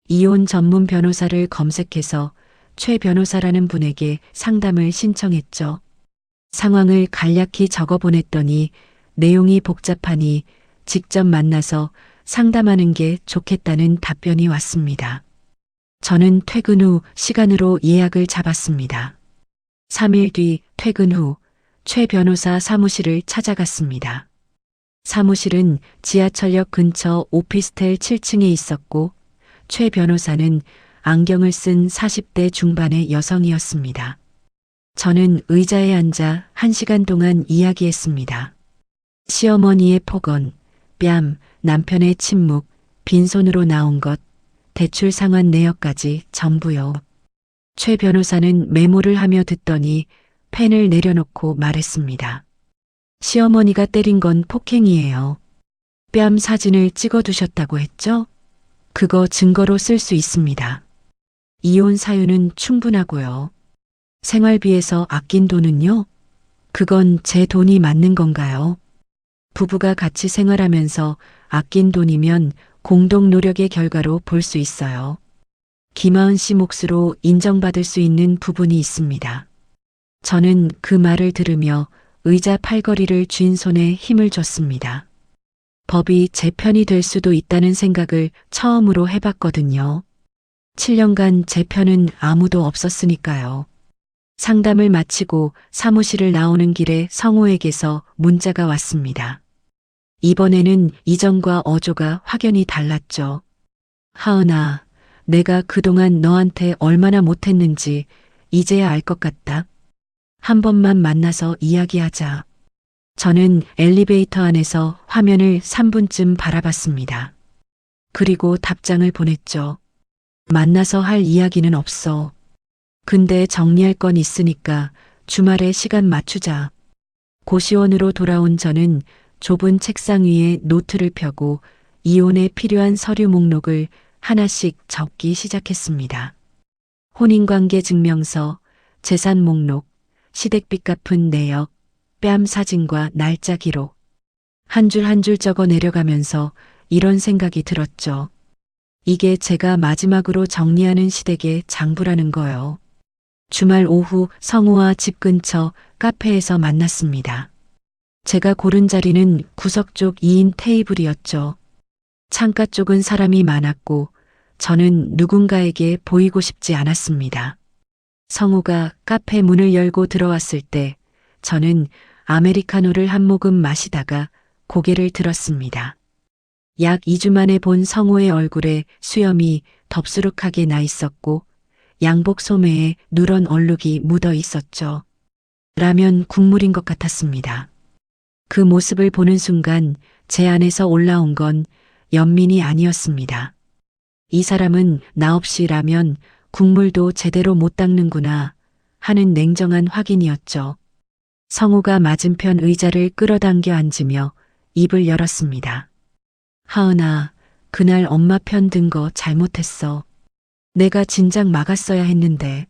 이혼 전문 변호사를 검색해서 최 변호사라는 분에게 상담을 신청했죠. 상황을 간략히 적어보냈더니 내용이 복잡하니 직접 만나서 상담하는 게 좋겠다는 답변이 왔습니다. 저는 퇴근 후 시간으로 예약을 잡았습니다. 3일 뒤 퇴근 후 최 변호사 사무실을 찾아갔습니다. 사무실은 지하철역 근처 오피스텔 7층에 있었고 최 변호사는 안경을 쓴 40대 중반의 여성이었습니다. 저는 의자에 앉아 1시간 동안 이야기했습니다. 시어머니의 폭언, 뺨, 남편의 침묵, 빈손으로 나온 것, 대출 상환 내역까지 전부요. 최 변호사는 메모를 하며 듣더니 펜을 내려놓고 말했습니다. 시어머니가 때린 건 폭행이에요. 뺨 사진을 찍어두셨다고 했죠? 그거 증거로 쓸 수 있습니다. 이혼 사유는 충분하고요. 생활비에서 아낀 돈은요? 그건 제 돈이 맞는 건가요? 부부가 같이 생활하면서 아낀 돈이면 공동 노력의 결과로 볼 수 있어요. 김하은 씨 몫으로 인정받을 수 있는 부분이 있습니다. 저는 그 말을 들으며 의자 팔걸이를 쥔 손에 힘을 줬습니다. 법이 제 편이 될 수도 있다는 생각을 처음으로 해봤거든요. 7년간 제 편은 아무도 없었으니까요. 상담을 마치고 사무실을 나오는 길에 성호에게서 문자가 왔습니다. 이번에는 이전과 어조가 확연히 달랐죠. 하은아, 내가 그동안 너한테 얼마나 못했는지 이제야 알 것 같다. 한 번만 만나서 이야기하자. 저는 엘리베이터 안에서 화면을 3분쯤 바라봤습니다. 그리고 답장을 보냈죠. 만나서 할 이야기는 없어. 근데 정리할 건 있으니까 주말에 시간 맞추자. 고시원으로 돌아온 저는 좁은 책상 위에 노트를 펴고 이혼에 필요한 서류 목록을 하나씩 적기 시작했습니다. 혼인관계 증명서, 재산 목록, 시댁빚 갚은 내역, 뺨 사진과 날짜 기록. 한 줄 한 줄 적어 내려가면서 이런 생각이 들었죠. 이게 제가 마지막으로 정리하는 시댁의 장부라는 거요. 주말 오후 성우와 집 근처 카페에서 만났습니다. 제가 고른 자리는 구석 쪽 2인 테이블이었죠. 창가 쪽은 사람이 많았고 저는 누군가에게 보이고 싶지 않았습니다. 성우가 카페 문을 열고 들어왔을 때 저는 아메리카노를 한 모금 마시다가 고개를 들었습니다. 약 2주 만에 본 성우의 얼굴에 수염이 덥수룩하게 나 있었고 양복 소매에 누런 얼룩이 묻어 있었죠. 라면 국물인 것 같았습니다. 그 모습을 보는 순간 제 안에서 올라온 건 연민이 아니었습니다. 이 사람은 나 없이 라면 국물도 제대로 못 닦는구나 하는 냉정한 확인이었죠. 성우가 맞은편 의자를 끌어당겨 앉으며 입을 열었습니다. 하은아, 그날 엄마 편 든 거 잘못했어. 내가 진작 막았어야 했는데.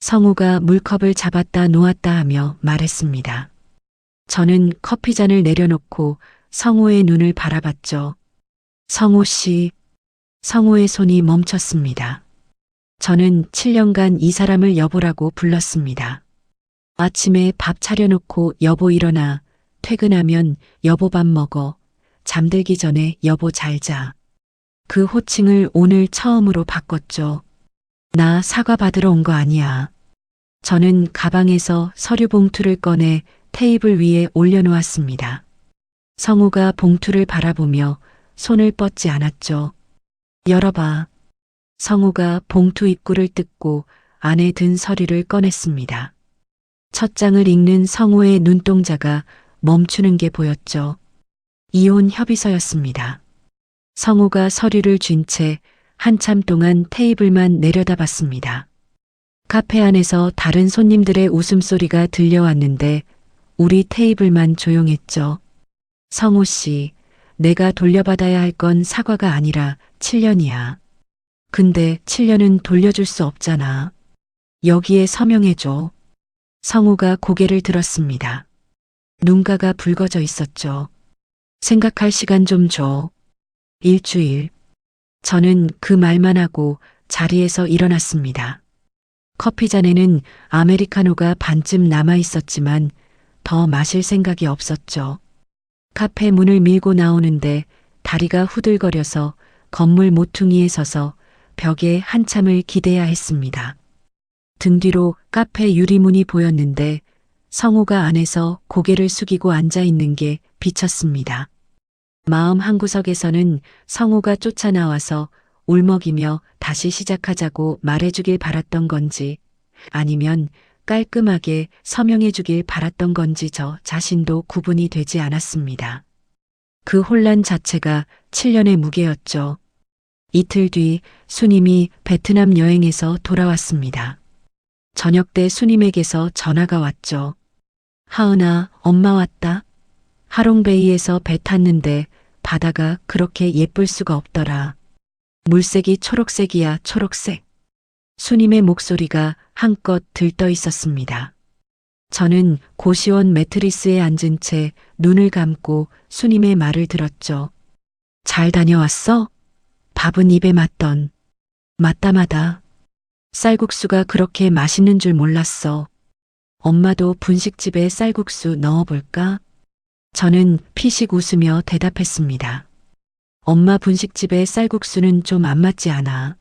성우가 물컵을 잡았다 놓았다 하며 말했습니다. 저는 커피잔을 내려놓고 성우의 눈을 바라봤죠. 성우 씨. 성우의 손이 멈췄습니다. 저는 7년간 이 사람을 여보라고 불렀습니다. 아침에 밥 차려놓고 여보 일어나, 퇴근하면 여보 밥 먹어, 잠들기 전에 여보 잘 자. 그 호칭을 오늘 처음으로 바꿨죠. 나 사과 받으러 온 거 아니야. 저는 가방에서 서류 봉투를 꺼내 테이블 위에 올려놓았습니다. 성우가 봉투를 바라보며 손을 뻗지 않았죠. 열어봐. 성우가 봉투 입구를 뜯고 안에 든 서류를 꺼냈습니다. 첫 장을 읽는 성우의 눈동자가 멈추는 게 보였죠. 이혼 협의서였습니다. 성우가 서류를 쥔 채 한참 동안 테이블만 내려다봤습니다. 카페 안에서 다른 손님들의 웃음소리가 들려왔는데 우리 테이블만 조용했죠. 성우 씨, 내가 돌려받아야 할 건 사과가 아니라 7년이야. 근데 7년은 돌려줄 수 없잖아. 여기에 서명해줘. 성우가 고개를 들었습니다. 눈가가 붉어져 있었죠. 생각할 시간 좀 줘. 일주일. 저는 그 말만 하고 자리에서 일어났습니다. 커피잔에는 아메리카노가 반쯤 남아 있었지만 더 마실 생각이 없었죠. 카페 문을 밀고 나오는데 다리가 후들거려서 건물 모퉁이에 서서 벽에 한참을 기대야 했습니다. 등 뒤로 카페 유리문이 보였는데 성우가 안에서 고개를 숙이고 앉아 있는 게 비쳤습니다. 마음 한구석에서는 성우가 쫓아나와서 울먹이며 다시 시작하자고 말해주길 바랐던 건지 아니면 깔끔하게 서명해주길 바랐던 건지 저 자신도 구분이 되지 않았습니다. 그 혼란 자체가 7년의 무게였죠. 이틀 뒤 수님이 베트남 여행에서 돌아왔습니다. 저녁 때 수님에게서 전화가 왔죠. 하은아, 엄마 왔다. 하롱베이에서 배 탔는데 바다가 그렇게 예쁠 수가 없더라. 물색이 초록색이야, 초록색. 수님의 목소리가 한껏 들떠 있었습니다. 저는 고시원 매트리스에 앉은 채 눈을 감고 수님의 말을 들었죠. 잘 다녀왔어? 밥은 입에 맞던. 맞다마다. 쌀국수가 그렇게 맛있는 줄 몰랐어. 엄마도 분식집에 쌀국수 넣어볼까? 저는 피식 웃으며 대답했습니다. 엄마 분식집의 쌀국수는 좀 안 맞지 않아.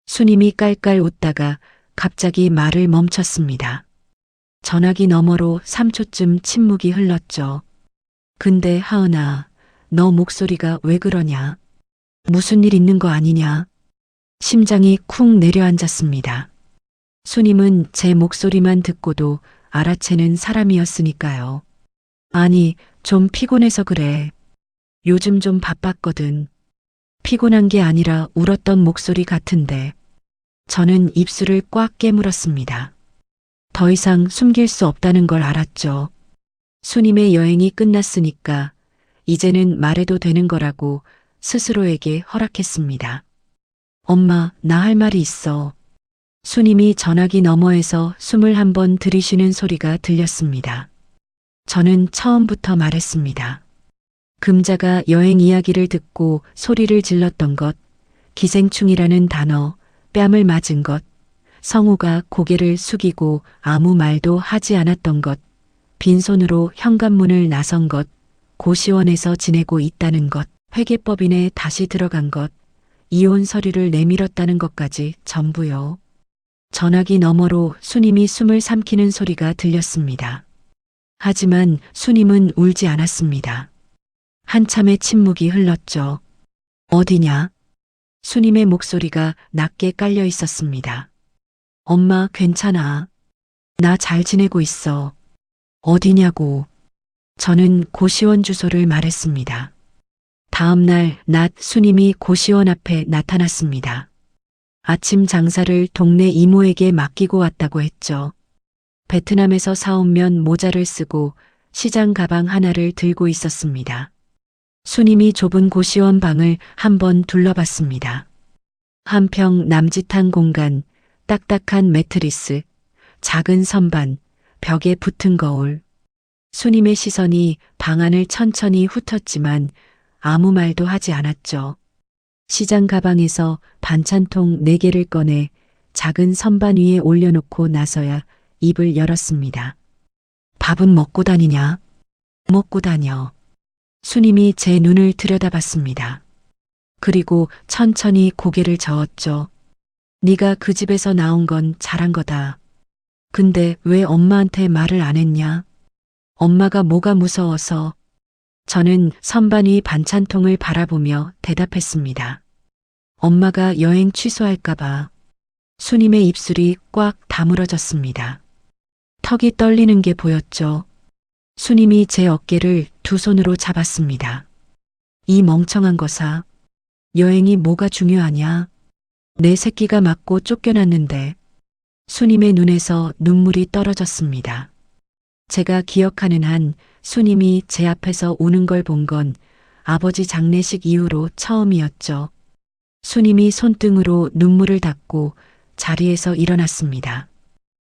수님이 깔깔 웃다가 갑자기 말을 멈췄습니다. 전화기 너머로 3초쯤 침묵이 흘렀죠. 근데 하은아, 너 목소리가 왜 그러냐? 무슨 일 있는 거 아니냐? 심장이 쿵 내려앉았습니다. 수님은 제 목소리만 듣고도 알아채는 사람이었으니까요. 아니, 좀 피곤해서 그래. 요즘 좀 바빴거든. 피곤한 게 아니라 울었던 목소리 같은데. 저는 입술을 꽉 깨물었습니다. 더 이상 숨길 수 없다는 걸 알았죠. 수님의 여행이 끝났으니까 이제는 말해도 되는 거라고 스스로에게 허락했습니다. 엄마, 나 할 말이 있어. 수님이 전화기 너머에서 숨을 한번 들이쉬는 소리가 들렸습니다. 저는 처음부터 말했습니다. 금자가 여행 이야기를 듣고 소리를 질렀던 것, 기생충이라는 단어, 뺨을 맞은 것, 성우가 고개를 숙이고 아무 말도 하지 않았던 것, 빈손으로 현관문을 나선 것, 고시원에서 지내고 있다는 것, 회계법인에 다시 들어간 것, 이혼 서류를 내밀었다는 것까지 전부요. 전화기 너머로 수님이 숨을 삼키는 소리가 들렸습니다. 하지만 수님은 울지 않았습니다. 한참의 침묵이 흘렀죠. 어디냐? 수님의 목소리가 낮게 깔려 있었습니다. 엄마, 괜찮아. 나 잘 지내고 있어. 어디냐고. 저는 고시원 주소를 말했습니다. 다음 날 낮 수님이 고시원 앞에 나타났습니다. 아침 장사를 동네 이모에게 맡기고 왔다고 했죠. 베트남에서 사온 면 모자를 쓰고 시장 가방 하나를 들고 있었습니다. 수님이 좁은 고시원 방을 한번 둘러봤습니다. 한평 남짓한 공간, 딱딱한 매트리스, 작은 선반, 벽에 붙은 거울. 수님의 시선이 방 안을 천천히 훑었지만 아무 말도 하지 않았죠. 시장 가방에서 반찬통 4개를 꺼내 작은 선반 위에 올려놓고 나서야 입을 열었습니다. 밥은 먹고 다니냐? 먹고 다녀. 수님이 제 눈을 들여다봤습니다. 그리고 천천히 고개를 저었죠. 네가 그 집에서 나온 건 잘한 거다. 근데 왜 엄마한테 말을 안 했냐? 엄마가 뭐가 무서워서. 저는 선반 위 반찬통을 바라보며 대답했습니다. 엄마가 여행 취소할까봐. 수님의 입술이 꽉 다물어졌습니다. 턱이 떨리는 게 보였죠. 수님이 제 어깨를 두 손으로 잡았습니다. 이 멍청한 거사. 여행이 뭐가 중요하냐? 내 새끼가 맞고 쫓겨났는데. 수님의 눈에서 눈물이 떨어졌습니다. 제가 기억하는 한 수님이 제 앞에서 우는 걸 본 건 아버지 장례식 이후로 처음이었죠. 수님이 손등으로 눈물을 닦고 자리에서 일어났습니다.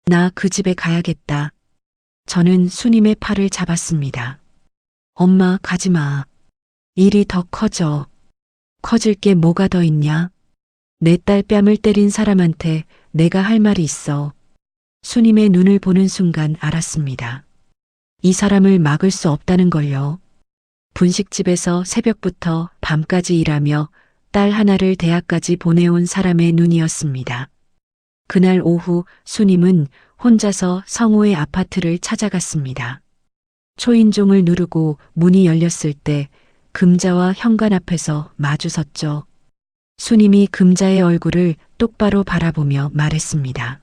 나 그 집에 가야겠다. 저는 수님의 팔을 잡았습니다. 엄마, 가지 마. 일이 더 커져. 커질 게 뭐가 더 있냐? 내 딸 뺨을 때린 사람한테 내가 할 말이 있어. 수님의 눈을 보는 순간 알았습니다. 이 사람을 막을 수 없다는 걸요. 분식집에서 새벽부터 밤까지 일하며 딸 하나를 대학까지 보내온 사람의 눈이었습니다. 그날 오후 수님은 혼자서 성호의 아파트를 찾아갔습니다. 초인종을 누르고 문이 열렸을 때 금자와 현관 앞에서 마주섰죠. 수님이 금자의 얼굴을 똑바로 바라보며 말했습니다.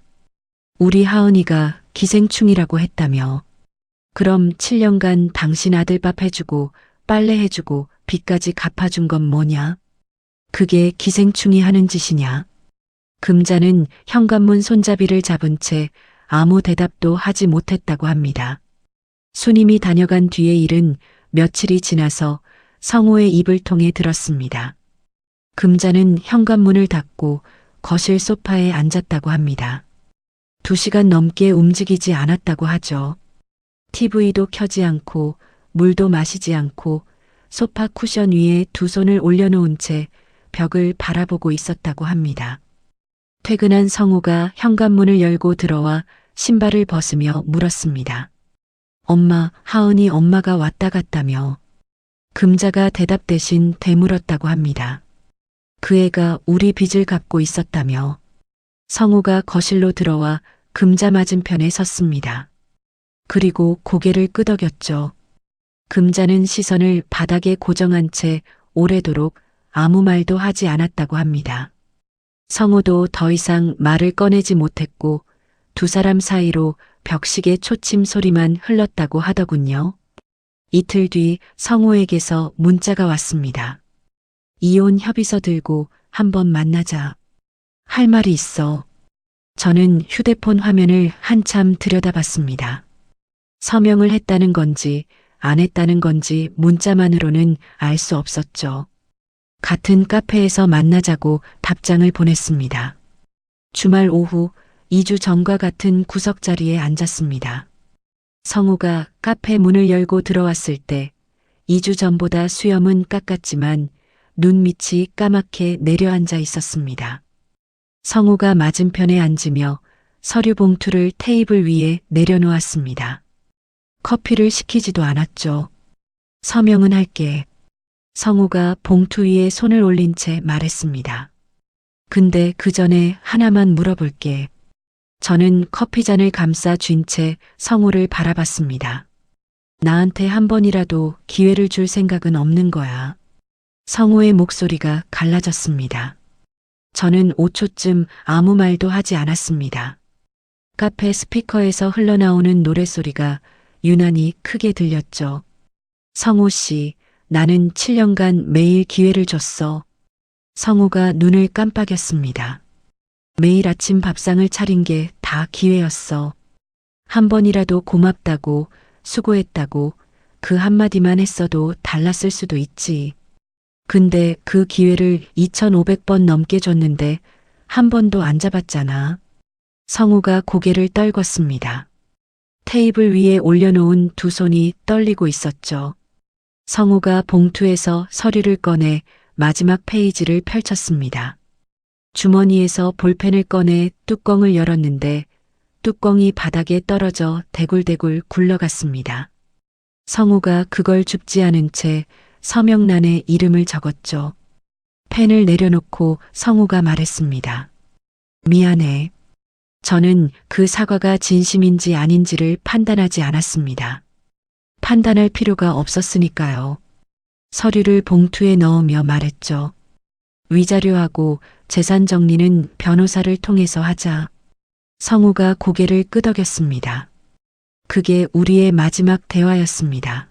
우리 하은이가 기생충이라고 했다며. 그럼 7년간 당신 아들 밥 해주고 빨래 해주고 빚까지 갚아준 건 뭐냐? 그게 기생충이 하는 짓이냐? 금자는 현관문 손잡이를 잡은 채 아무 대답도 하지 못했다고 합니다. 수님이 다녀간 뒤의 일은 며칠이 지나서 성호의 입을 통해 들었습니다. 금자는 현관문을 닫고 거실 소파에 앉았다고 합니다. 2시간 넘게 움직이지 않았다고 하죠. TV도 켜지 않고 물도 마시지 않고 소파 쿠션 위에 두 손을 올려놓은 채 벽을 바라보고 있었다고 합니다. 퇴근한 성호가 현관문을 열고 들어와 신발을 벗으며 물었습니다. 엄마, 하은이 엄마가 왔다 갔다며. 금자가 대답 대신 되물었다고 합니다. 그 애가 우리 빚을 갚고 있었다며. 성호가 거실로 들어와 금자 맞은편에 섰습니다. 그리고 고개를 끄덕였죠. 금자는 시선을 바닥에 고정한 채 오래도록 아무 말도 하지 않았다고 합니다. 성호도 더 이상 말을 꺼내지 못했고 두 사람 사이로 벽식의 초침 소리만 흘렀다고 하더군요. 이틀 뒤 성호에게서 문자가 왔습니다. 이혼 협의서 들고 한번 만나자. 할 말이 있어. 저는 휴대폰 화면을 한참 들여다봤습니다. 서명을 했다는 건지 안 했다는 건지 문자만으로는 알 수 없었죠. 같은 카페에서 만나자고 답장을 보냈습니다. 주말 오후 2주 전과 같은 구석자리에 앉았습니다. 성우가 카페 문을 열고 들어왔을 때 2주 전보다 수염은 깎았지만 눈밑이 까맣게 내려앉아 있었습니다. 성우가 맞은편에 앉으며 서류 봉투를 테이블 위에 내려놓았습니다. 커피를 시키지도 않았죠. 서명은 할게. 성우가 봉투 위에 손을 올린 채 말했습니다. 근데 그 전에 하나만 물어볼게. 저는 커피잔을 감싸 쥔 채 성우를 바라봤습니다. 나한테 한 번이라도 기회를 줄 생각은 없는 거야. 성우의 목소리가 갈라졌습니다. 저는 5초쯤 아무 말도 하지 않았습니다. 카페 스피커에서 흘러나오는 노랫소리가 유난히 크게 들렸죠. 성우 씨, 나는 7년간 매일 기회를 줬어. 성우가 눈을 깜빡였습니다. 매일 아침 밥상을 차린 게 다 기회였어. 한 번이라도 고맙다고, 수고했다고 그 한마디만 했어도 달랐을 수도 있지. 근데 그 기회를 2,500번 넘게 줬는데 한 번도 안 잡았잖아. 성우가 고개를 떨궜습니다. 테이블 위에 올려놓은 두 손이 떨리고 있었죠. 성우가 봉투에서 서류를 꺼내 마지막 페이지를 펼쳤습니다. 주머니에서 볼펜을 꺼내 뚜껑을 열었는데 뚜껑이 바닥에 떨어져 대굴대굴 굴러갔습니다. 성우가 그걸 줍지 않은 채 서명란에 이름을 적었죠. 펜을 내려놓고 성우가 말했습니다. 미안해. 저는 그 사과가 진심인지 아닌지를 판단하지 않았습니다. 판단할 필요가 없었으니까요. 서류를 봉투에 넣으며 말했죠. 위자료하고 재산 정리는 변호사를 통해서 하자. 성우가 고개를 끄덕였습니다. 그게 우리의 마지막 대화였습니다.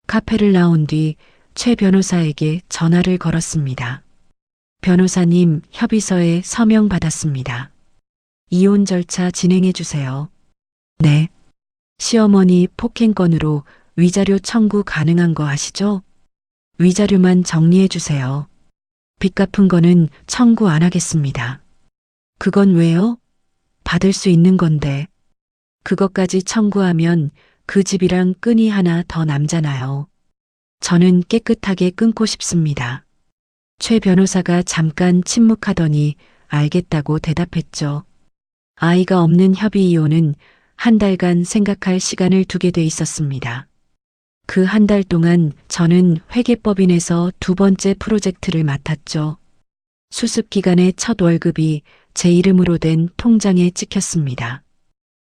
카페를 나온 뒤 최 변호사에게 전화를 걸었습니다. 변호사님, 협의서에 서명 받았습니다. 이혼 절차 진행해 주세요. 네. 시어머니 폭행건으로 위자료 청구 가능한 거 아시죠? 위자료만 정리해 주세요. 빚 갚은 거는 청구 안 하겠습니다. 그건 왜요? 받을 수 있는 건데. 그것까지 청구하면 그 집이랑 끈이 하나 더 남잖아요. 저는 깨끗하게 끊고 싶습니다. 최 변호사가 잠깐 침묵하더니 알겠다고 대답했죠. 아이가 없는 협의 이혼은 한 달간 생각할 시간을 두게 돼 있었습니다. 그 한 달 동안 저는 회계법인에서 두 번째 프로젝트를 맡았죠. 수습 기간의 첫 월급이 제 이름으로 된 통장에 찍혔습니다.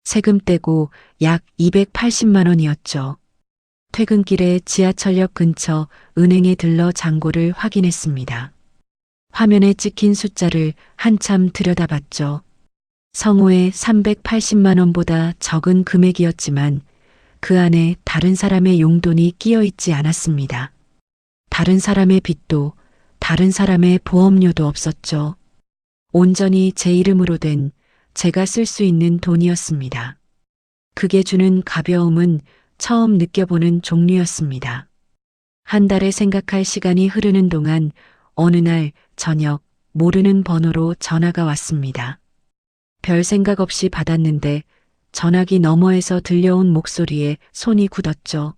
세금 떼고 약 280만 원이었죠. 퇴근길에 지하철역 근처 은행에 들러 잔고를 확인했습니다. 화면에 찍힌 숫자를 한참 들여다봤죠. 성호의 380만 원보다 적은 금액이었지만 그 안에 다른 사람의 용돈이 끼어 있지 않았습니다. 다른 사람의 빚도 다른 사람의 보험료도 없었죠. 온전히 제 이름으로 된 제가 쓸 수 있는 돈이었습니다. 그게 주는 가벼움은 처음 느껴보는 종류였습니다. 한 달에 생각할 시간이 흐르는 동안 어느 날 저녁 모르는 번호로 전화가 왔습니다. 별 생각 없이 받았는데 전화기 너머에서 들려온 목소리에 손이 굳었죠.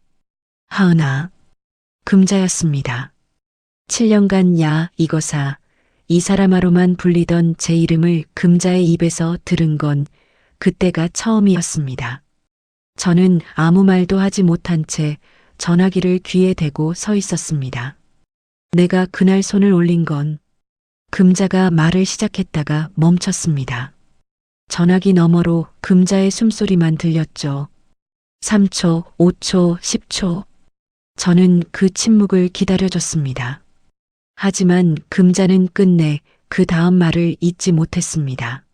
하은아. 금자였습니다. 7년간 야 이거사 이 사람아로만 불리던 제 이름을 금자의 입에서 들은 건 그때가 처음이었습니다. 저는 아무 말도 하지 못한 채 전화기를 귀에 대고 서 있었습니다. 내가 그날 손을 올린 건 금자가 말을 시작했다가 멈췄습니다. 전화기 너머로 금자의 숨소리만 들렸죠. 3초, 5초, 10초. 저는 그 침묵을 기다려줬습니다. 하지만 금자는 끝내 그 다음 말을 잊지 못했습니다.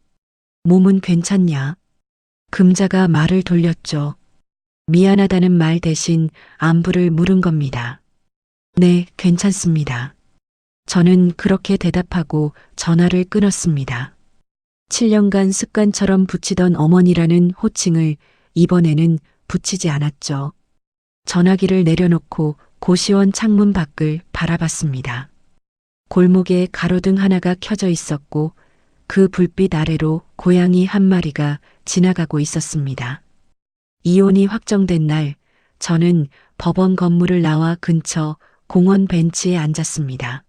몸은 괜찮냐? 금자가 말을 돌렸죠. 미안하다는 말 대신 안부를 물은 겁니다. 네, 괜찮습니다. 저는 그렇게 대답하고 전화를 끊었습니다. 7년간 습관처럼 붙이던 어머니라는 호칭을 이번에는 붙이지 않았죠. 전화기를 내려놓고 고시원 창문 밖을 바라봤습니다. 골목에 가로등 하나가 켜져 있었고 그 불빛 아래로 고양이 한 마리가 지나가고 있었습니다. 이혼이 확정된 날 저는 법원 건물을 나와 근처 공원 벤치에 앉았습니다.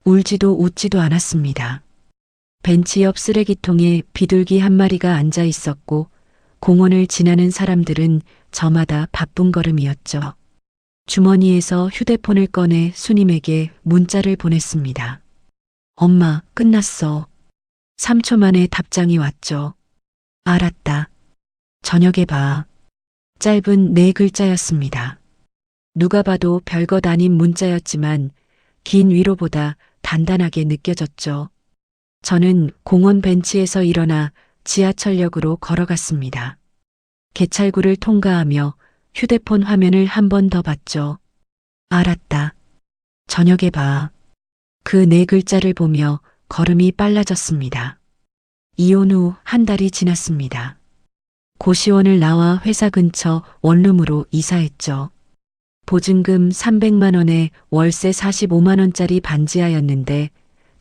울지도 웃지도 않았습니다. 벤치 옆 쓰레기통에 비둘기 한 마리가 앉아 있었고 공원을 지나는 사람들은 저마다 바쁜 걸음이었죠. 주머니에서 휴대폰을 꺼내 수님에게 문자를 보냈습니다. 엄마, 끝났어. 3초 만에 답장이 왔죠. 알았다. 저녁에 봐. 짧은 4글자였습니다. 누가 봐도 별것 아닌 문자였지만 긴 위로보다 단단하게 느껴졌죠. 저는 공원 벤치에서 일어나 지하철역으로 걸어갔습니다. 개찰구를 통과하며 휴대폰 화면을 한 번 더 봤죠. 알았다. 저녁에 봐. 그 4글자를 보며 걸음이 빨라졌습니다. 이혼 후 한 달이 지났습니다. 고시원을 나와 회사 근처 원룸으로 이사했죠. 보증금 300만 원에 월세 45만 원짜리 반지하였는데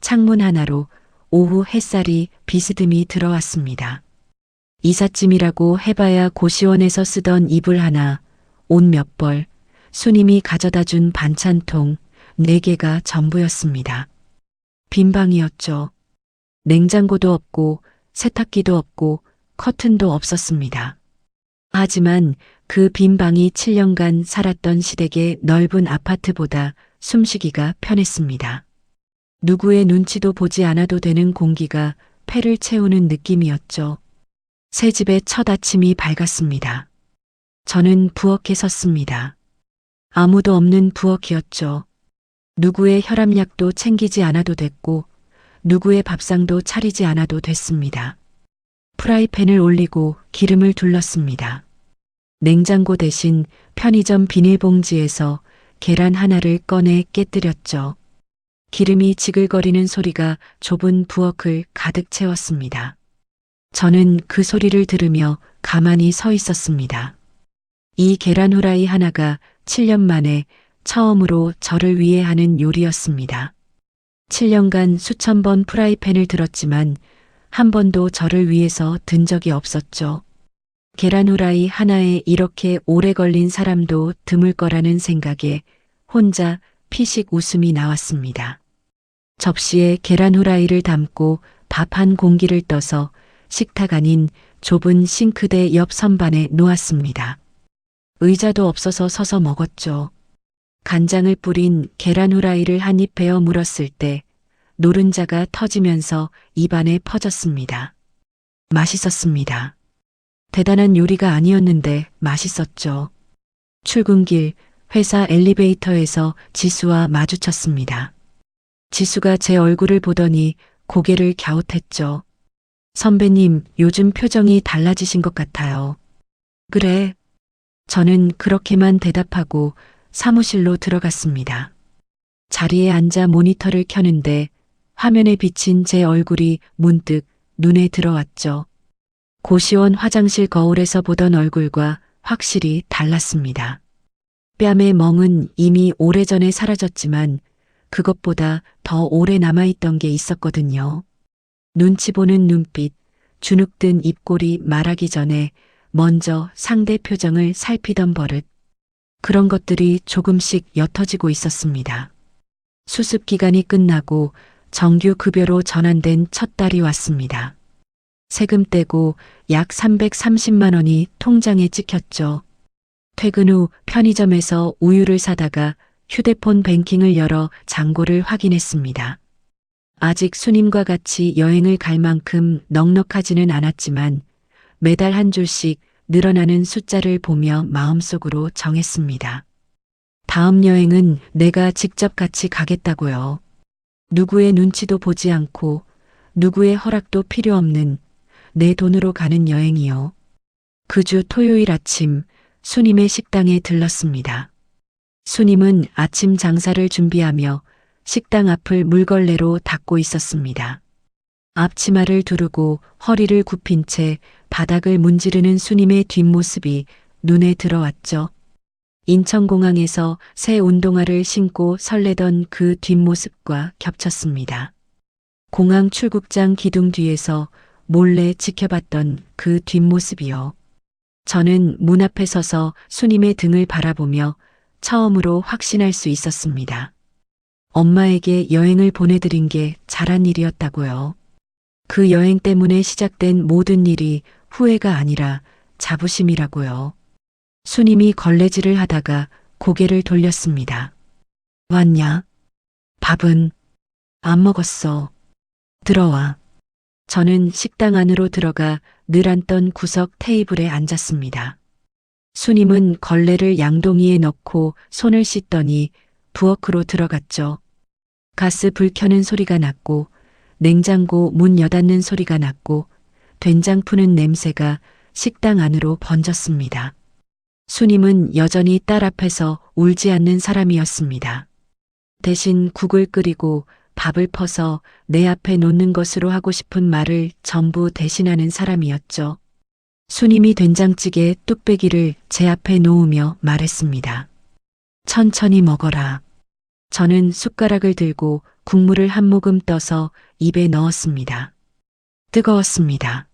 창문 하나로 오후 햇살이 비스듬히 들어왔습니다. 이삿짐이라고 해봐야 고시원에서 쓰던 이불 하나, 옷 몇 벌, 수님이 가져다 준 반찬통 4개가 전부였습니다. 빈 방이었죠. 냉장고도 없고 세탁기도 없고 커튼도 없었습니다. 하지만 그 빈 방이 7년간 살았던 시댁의 넓은 아파트보다 숨쉬기가 편했습니다. 누구의 눈치도 보지 않아도 되는 공기가 폐를 채우는 느낌이었죠. 새 집의 첫 아침이 밝았습니다. 저는 부엌에 섰습니다. 아무도 없는 부엌이었죠. 누구의 혈압약도 챙기지 않아도 됐고 누구의 밥상도 차리지 않아도 됐습니다. 프라이팬을 올리고 기름을 둘렀습니다. 냉장고 대신 편의점 비닐봉지에서 계란 하나를 꺼내 깨뜨렸죠. 기름이 지글거리는 소리가 좁은 부엌을 가득 채웠습니다. 저는 그 소리를 들으며 가만히 서 있었습니다. 이 계란 후라이 하나가 7년 만에 처음으로 저를 위해 하는 요리였습니다. 7년간 수천 번 프라이팬을 들었지만 한 번도 저를 위해서 든 적이 없었죠. 계란 후라이 하나에 이렇게 오래 걸린 사람도 드물 거라는 생각에 혼자 피식 웃음이 나왔습니다. 접시에 계란 후라이를 담고 밥 한 공기를 떠서 식탁 아닌 좁은 싱크대 옆 선반에 놓았습니다. 의자도 없어서 서서 먹었죠. 간장을 뿌린 계란 후라이를 한 입 베어 물었을 때 노른자가 터지면서 입안에 퍼졌습니다. 맛있었습니다. 대단한 요리가 아니었는데 맛있었죠. 출근길 회사 엘리베이터에서 지수와 마주쳤습니다. 지수가 제 얼굴을 보더니 고개를 갸웃했죠. 선배님, 요즘 표정이 달라지신 것 같아요. 그래. 저는 그렇게만 대답하고 사무실로 들어갔습니다. 자리에 앉아 모니터를 켜는데 화면에 비친 제 얼굴이 문득 눈에 들어왔죠. 고시원 화장실 거울에서 보던 얼굴과 확실히 달랐습니다. 뺨의 멍은 이미 오래전에 사라졌지만 그것보다 더 오래 남아있던 게 있었거든요. 눈치 보는 눈빛, 주눅든 입꼬리 말하기 전에 먼저 상대 표정을 살피던 버릇. 그런 것들이 조금씩 옅어지고 있었습니다. 수습 기간이 끝나고 정규 급여로 전환된 첫 달이 왔습니다. 세금 떼고 약 330만 원이 통장에 찍혔죠. 퇴근 후 편의점에서 우유를 사다가 휴대폰 뱅킹을 열어 잔고를 확인했습니다. 아직 수님과 같이 여행을 갈 만큼 넉넉하지는 않았지만 매달 한 줄씩 늘어나는 숫자를 보며 마음속으로 정했습니다. 다음 여행은 내가 직접 같이 가겠다고요. 누구의 눈치도 보지 않고 누구의 허락도 필요 없는 내 돈으로 가는 여행이요. 그 주 토요일 아침 수님의 식당에 들렀습니다. 수님은 아침 장사를 준비하며 식당 앞을 물걸레로 닦고 있었습니다. 앞치마를 두르고 허리를 굽힌 채 바닥을 문지르는 수님의 뒷모습이 눈에 들어왔죠. 인천공항에서 새 운동화를 신고 설레던 그 뒷모습과 겹쳤습니다. 공항 출국장 기둥 뒤에서 몰래 지켜봤던 그 뒷모습이요. 저는 문 앞에 서서 수님의 등을 바라보며 처음으로 확신할 수 있었습니다. 엄마에게 여행을 보내드린 게 잘한 일이었다고요. 그 여행 때문에 시작된 모든 일이 후회가 아니라 자부심이라고요. 수님이 걸레질을 하다가 고개를 돌렸습니다. 왔냐? 밥은? 안 먹었어. 들어와. 저는 식당 안으로 들어가 늘 앉던 구석 테이블에 앉았습니다. 수님은 걸레를 양동이에 넣고 손을 씻더니 부엌으로 들어갔죠. 가스 불 켜는 소리가 났고 냉장고 문 여닫는 소리가 났고 된장 푸는 냄새가 식당 안으로 번졌습니다. 수님은 여전히 딸 앞에서 울지 않는 사람이었습니다. 대신 국을 끓이고 밥을 퍼서 내 앞에 놓는 것으로 하고 싶은 말을 전부 대신하는 사람이었죠. 수님이 된장찌개 뚝배기를 제 앞에 놓으며 말했습니다. 천천히 먹어라. 저는 숟가락을 들고 국물을 한 모금 떠서 입에 넣었습니다. 뜨거웠습니다.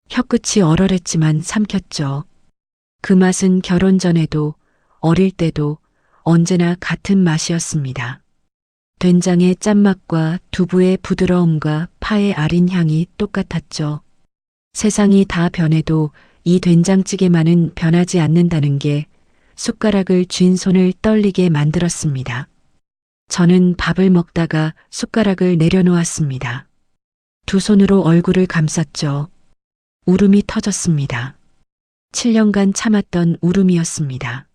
혀끝이 얼얼했지만 삼켰죠. 그 맛은 결혼 전에도 어릴 때도 언제나 같은 맛이었습니다. 된장의 짠맛과 두부의 부드러움과 파의 아린 향이 똑같았죠. 세상이 다 변해도 이 된장찌개만은 변하지 않는다는 게 숟가락을 쥔 손을 떨리게 만들었습니다. 저는 밥을 먹다가 숟가락을 내려놓았습니다. 두 손으로 얼굴을 감쌌죠. 울음이 터졌습니다. 7년간 참았던 울음이었습니다.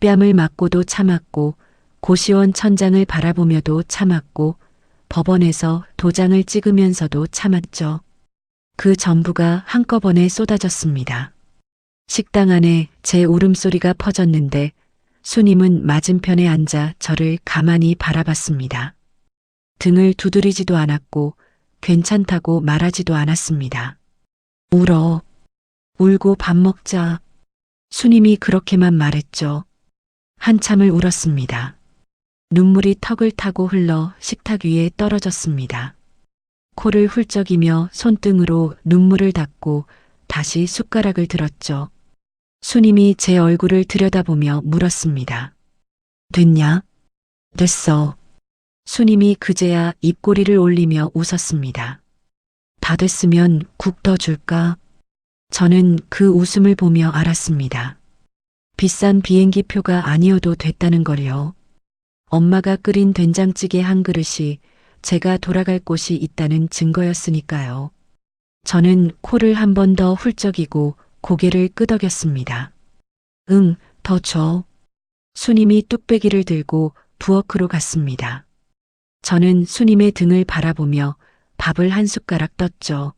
뺨을 맞고도 참았고 고시원 천장을 바라보며도 참았고 법원에서 도장을 찍으면서도 참았죠. 그 전부가 한꺼번에 쏟아졌습니다. 식당 안에 제 울음소리가 퍼졌는데 수님은 맞은편에 앉아 저를 가만히 바라봤습니다. 등을 두드리지도 않았고 괜찮다고 말하지도 않았습니다. 울어. 울고 밥 먹자. 수님이 그렇게만 말했죠. 한참을 울었습니다. 눈물이 턱을 타고 흘러 식탁 위에 떨어졌습니다. 코를 훌쩍이며 손등으로 눈물을 닦고 다시 숟가락을 들었죠. 수님이 제 얼굴을 들여다보며 물었습니다. 됐냐? 됐어. 수님이 그제야 입꼬리를 올리며 웃었습니다. 다 됐으면 국 더 줄까? 저는 그 웃음을 보며 알았습니다. 비싼 비행기 표가 아니어도 됐다는 걸요. 엄마가 끓인 된장찌개 한 그릇이 제가 돌아갈 곳이 있다는 증거였으니까요. 저는 코를 한 번 더 훌쩍이고 고개를 끄덕였습니다. 응, 더 줘. 수님이 뚝배기를 들고 부엌으로 갔습니다. 저는 수님의 등을 바라보며 밥을 한 숟가락 떴죠.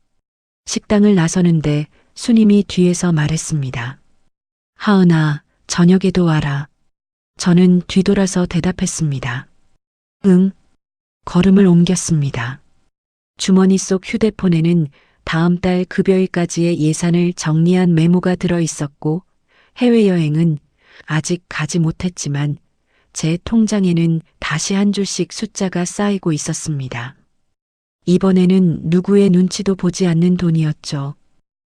식당을 나서는데 수님이 뒤에서 말했습니다. 하은아, 저녁에도 와라. 저는 뒤돌아서 대답했습니다. 응. 걸음을 옮겼습니다. 주머니 속 휴대폰에는 다음 달 급여일까지의 예산을 정리한 메모가 들어 있었고 해외여행은 아직 가지 못했지만 제 통장에는 다시 한 줄씩 숫자가 쌓이고 있었습니다. 이번에는 누구의 눈치도 보지 않는 돈이었죠.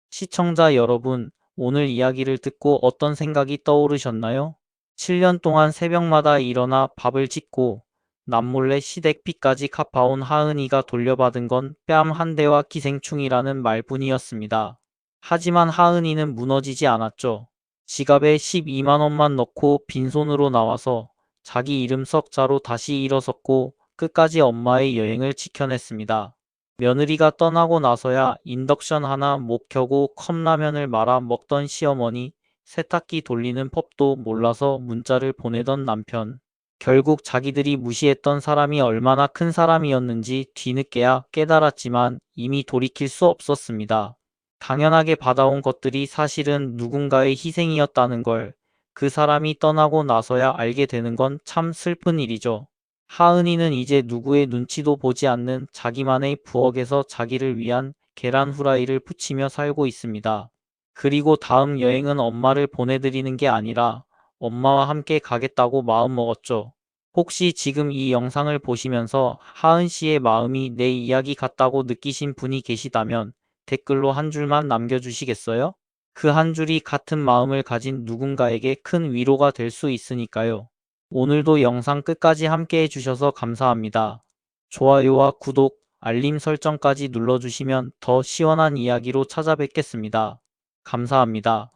시청자 여러분, 오늘 이야기를 듣고 어떤 생각이 떠오르셨나요? 7년 동안 새벽마다 일어나 밥을 짓고 남몰래 시댁비까지 갚아온 하은이가 돌려받은 건 뺨 한 대와 기생충이라는 말뿐이었습니다. 하지만 하은이는 무너지지 않았죠. 지갑에 12만 원만 넣고 빈손으로 나와서 자기 이름 석자로 다시 일어섰고 끝까지 엄마의 여행을 지켜냈습니다. 며느리가 떠나고 나서야 인덕션 하나 못 켜고 컵라면을 말아 먹던 시어머니, 세탁기 돌리는 법도 몰라서 문자를 보내던 남편. 결국 자기들이 무시했던 사람이 얼마나 큰 사람이었는지 뒤늦게야 깨달았지만 이미 돌이킬 수 없었습니다. 당연하게 받아온 것들이 사실은 누군가의 희생이었다는 걸 그 사람이 떠나고 나서야 알게 되는 건 참 슬픈 일이죠. 하은이는 이제 누구의 눈치도 보지 않는 자기만의 부엌에서 자기를 위한 계란 후라이를 부치며 살고 있습니다. 그리고 다음 여행은 엄마를 보내드리는 게 아니라 엄마와 함께 가겠다고 마음먹었죠. 혹시 지금 이 영상을 보시면서 하은 씨의 마음이 내 이야기 같다고 느끼신 분이 계시다면 댓글로 한 줄만 남겨주시겠어요? 그 한 줄이 같은 마음을 가진 누군가에게 큰 위로가 될 수 있으니까요. 오늘도 영상 끝까지 함께 해주셔서 감사합니다. 좋아요와 구독, 알림 설정까지 눌러주시면 더 시원한 이야기로 찾아뵙겠습니다. 감사합니다.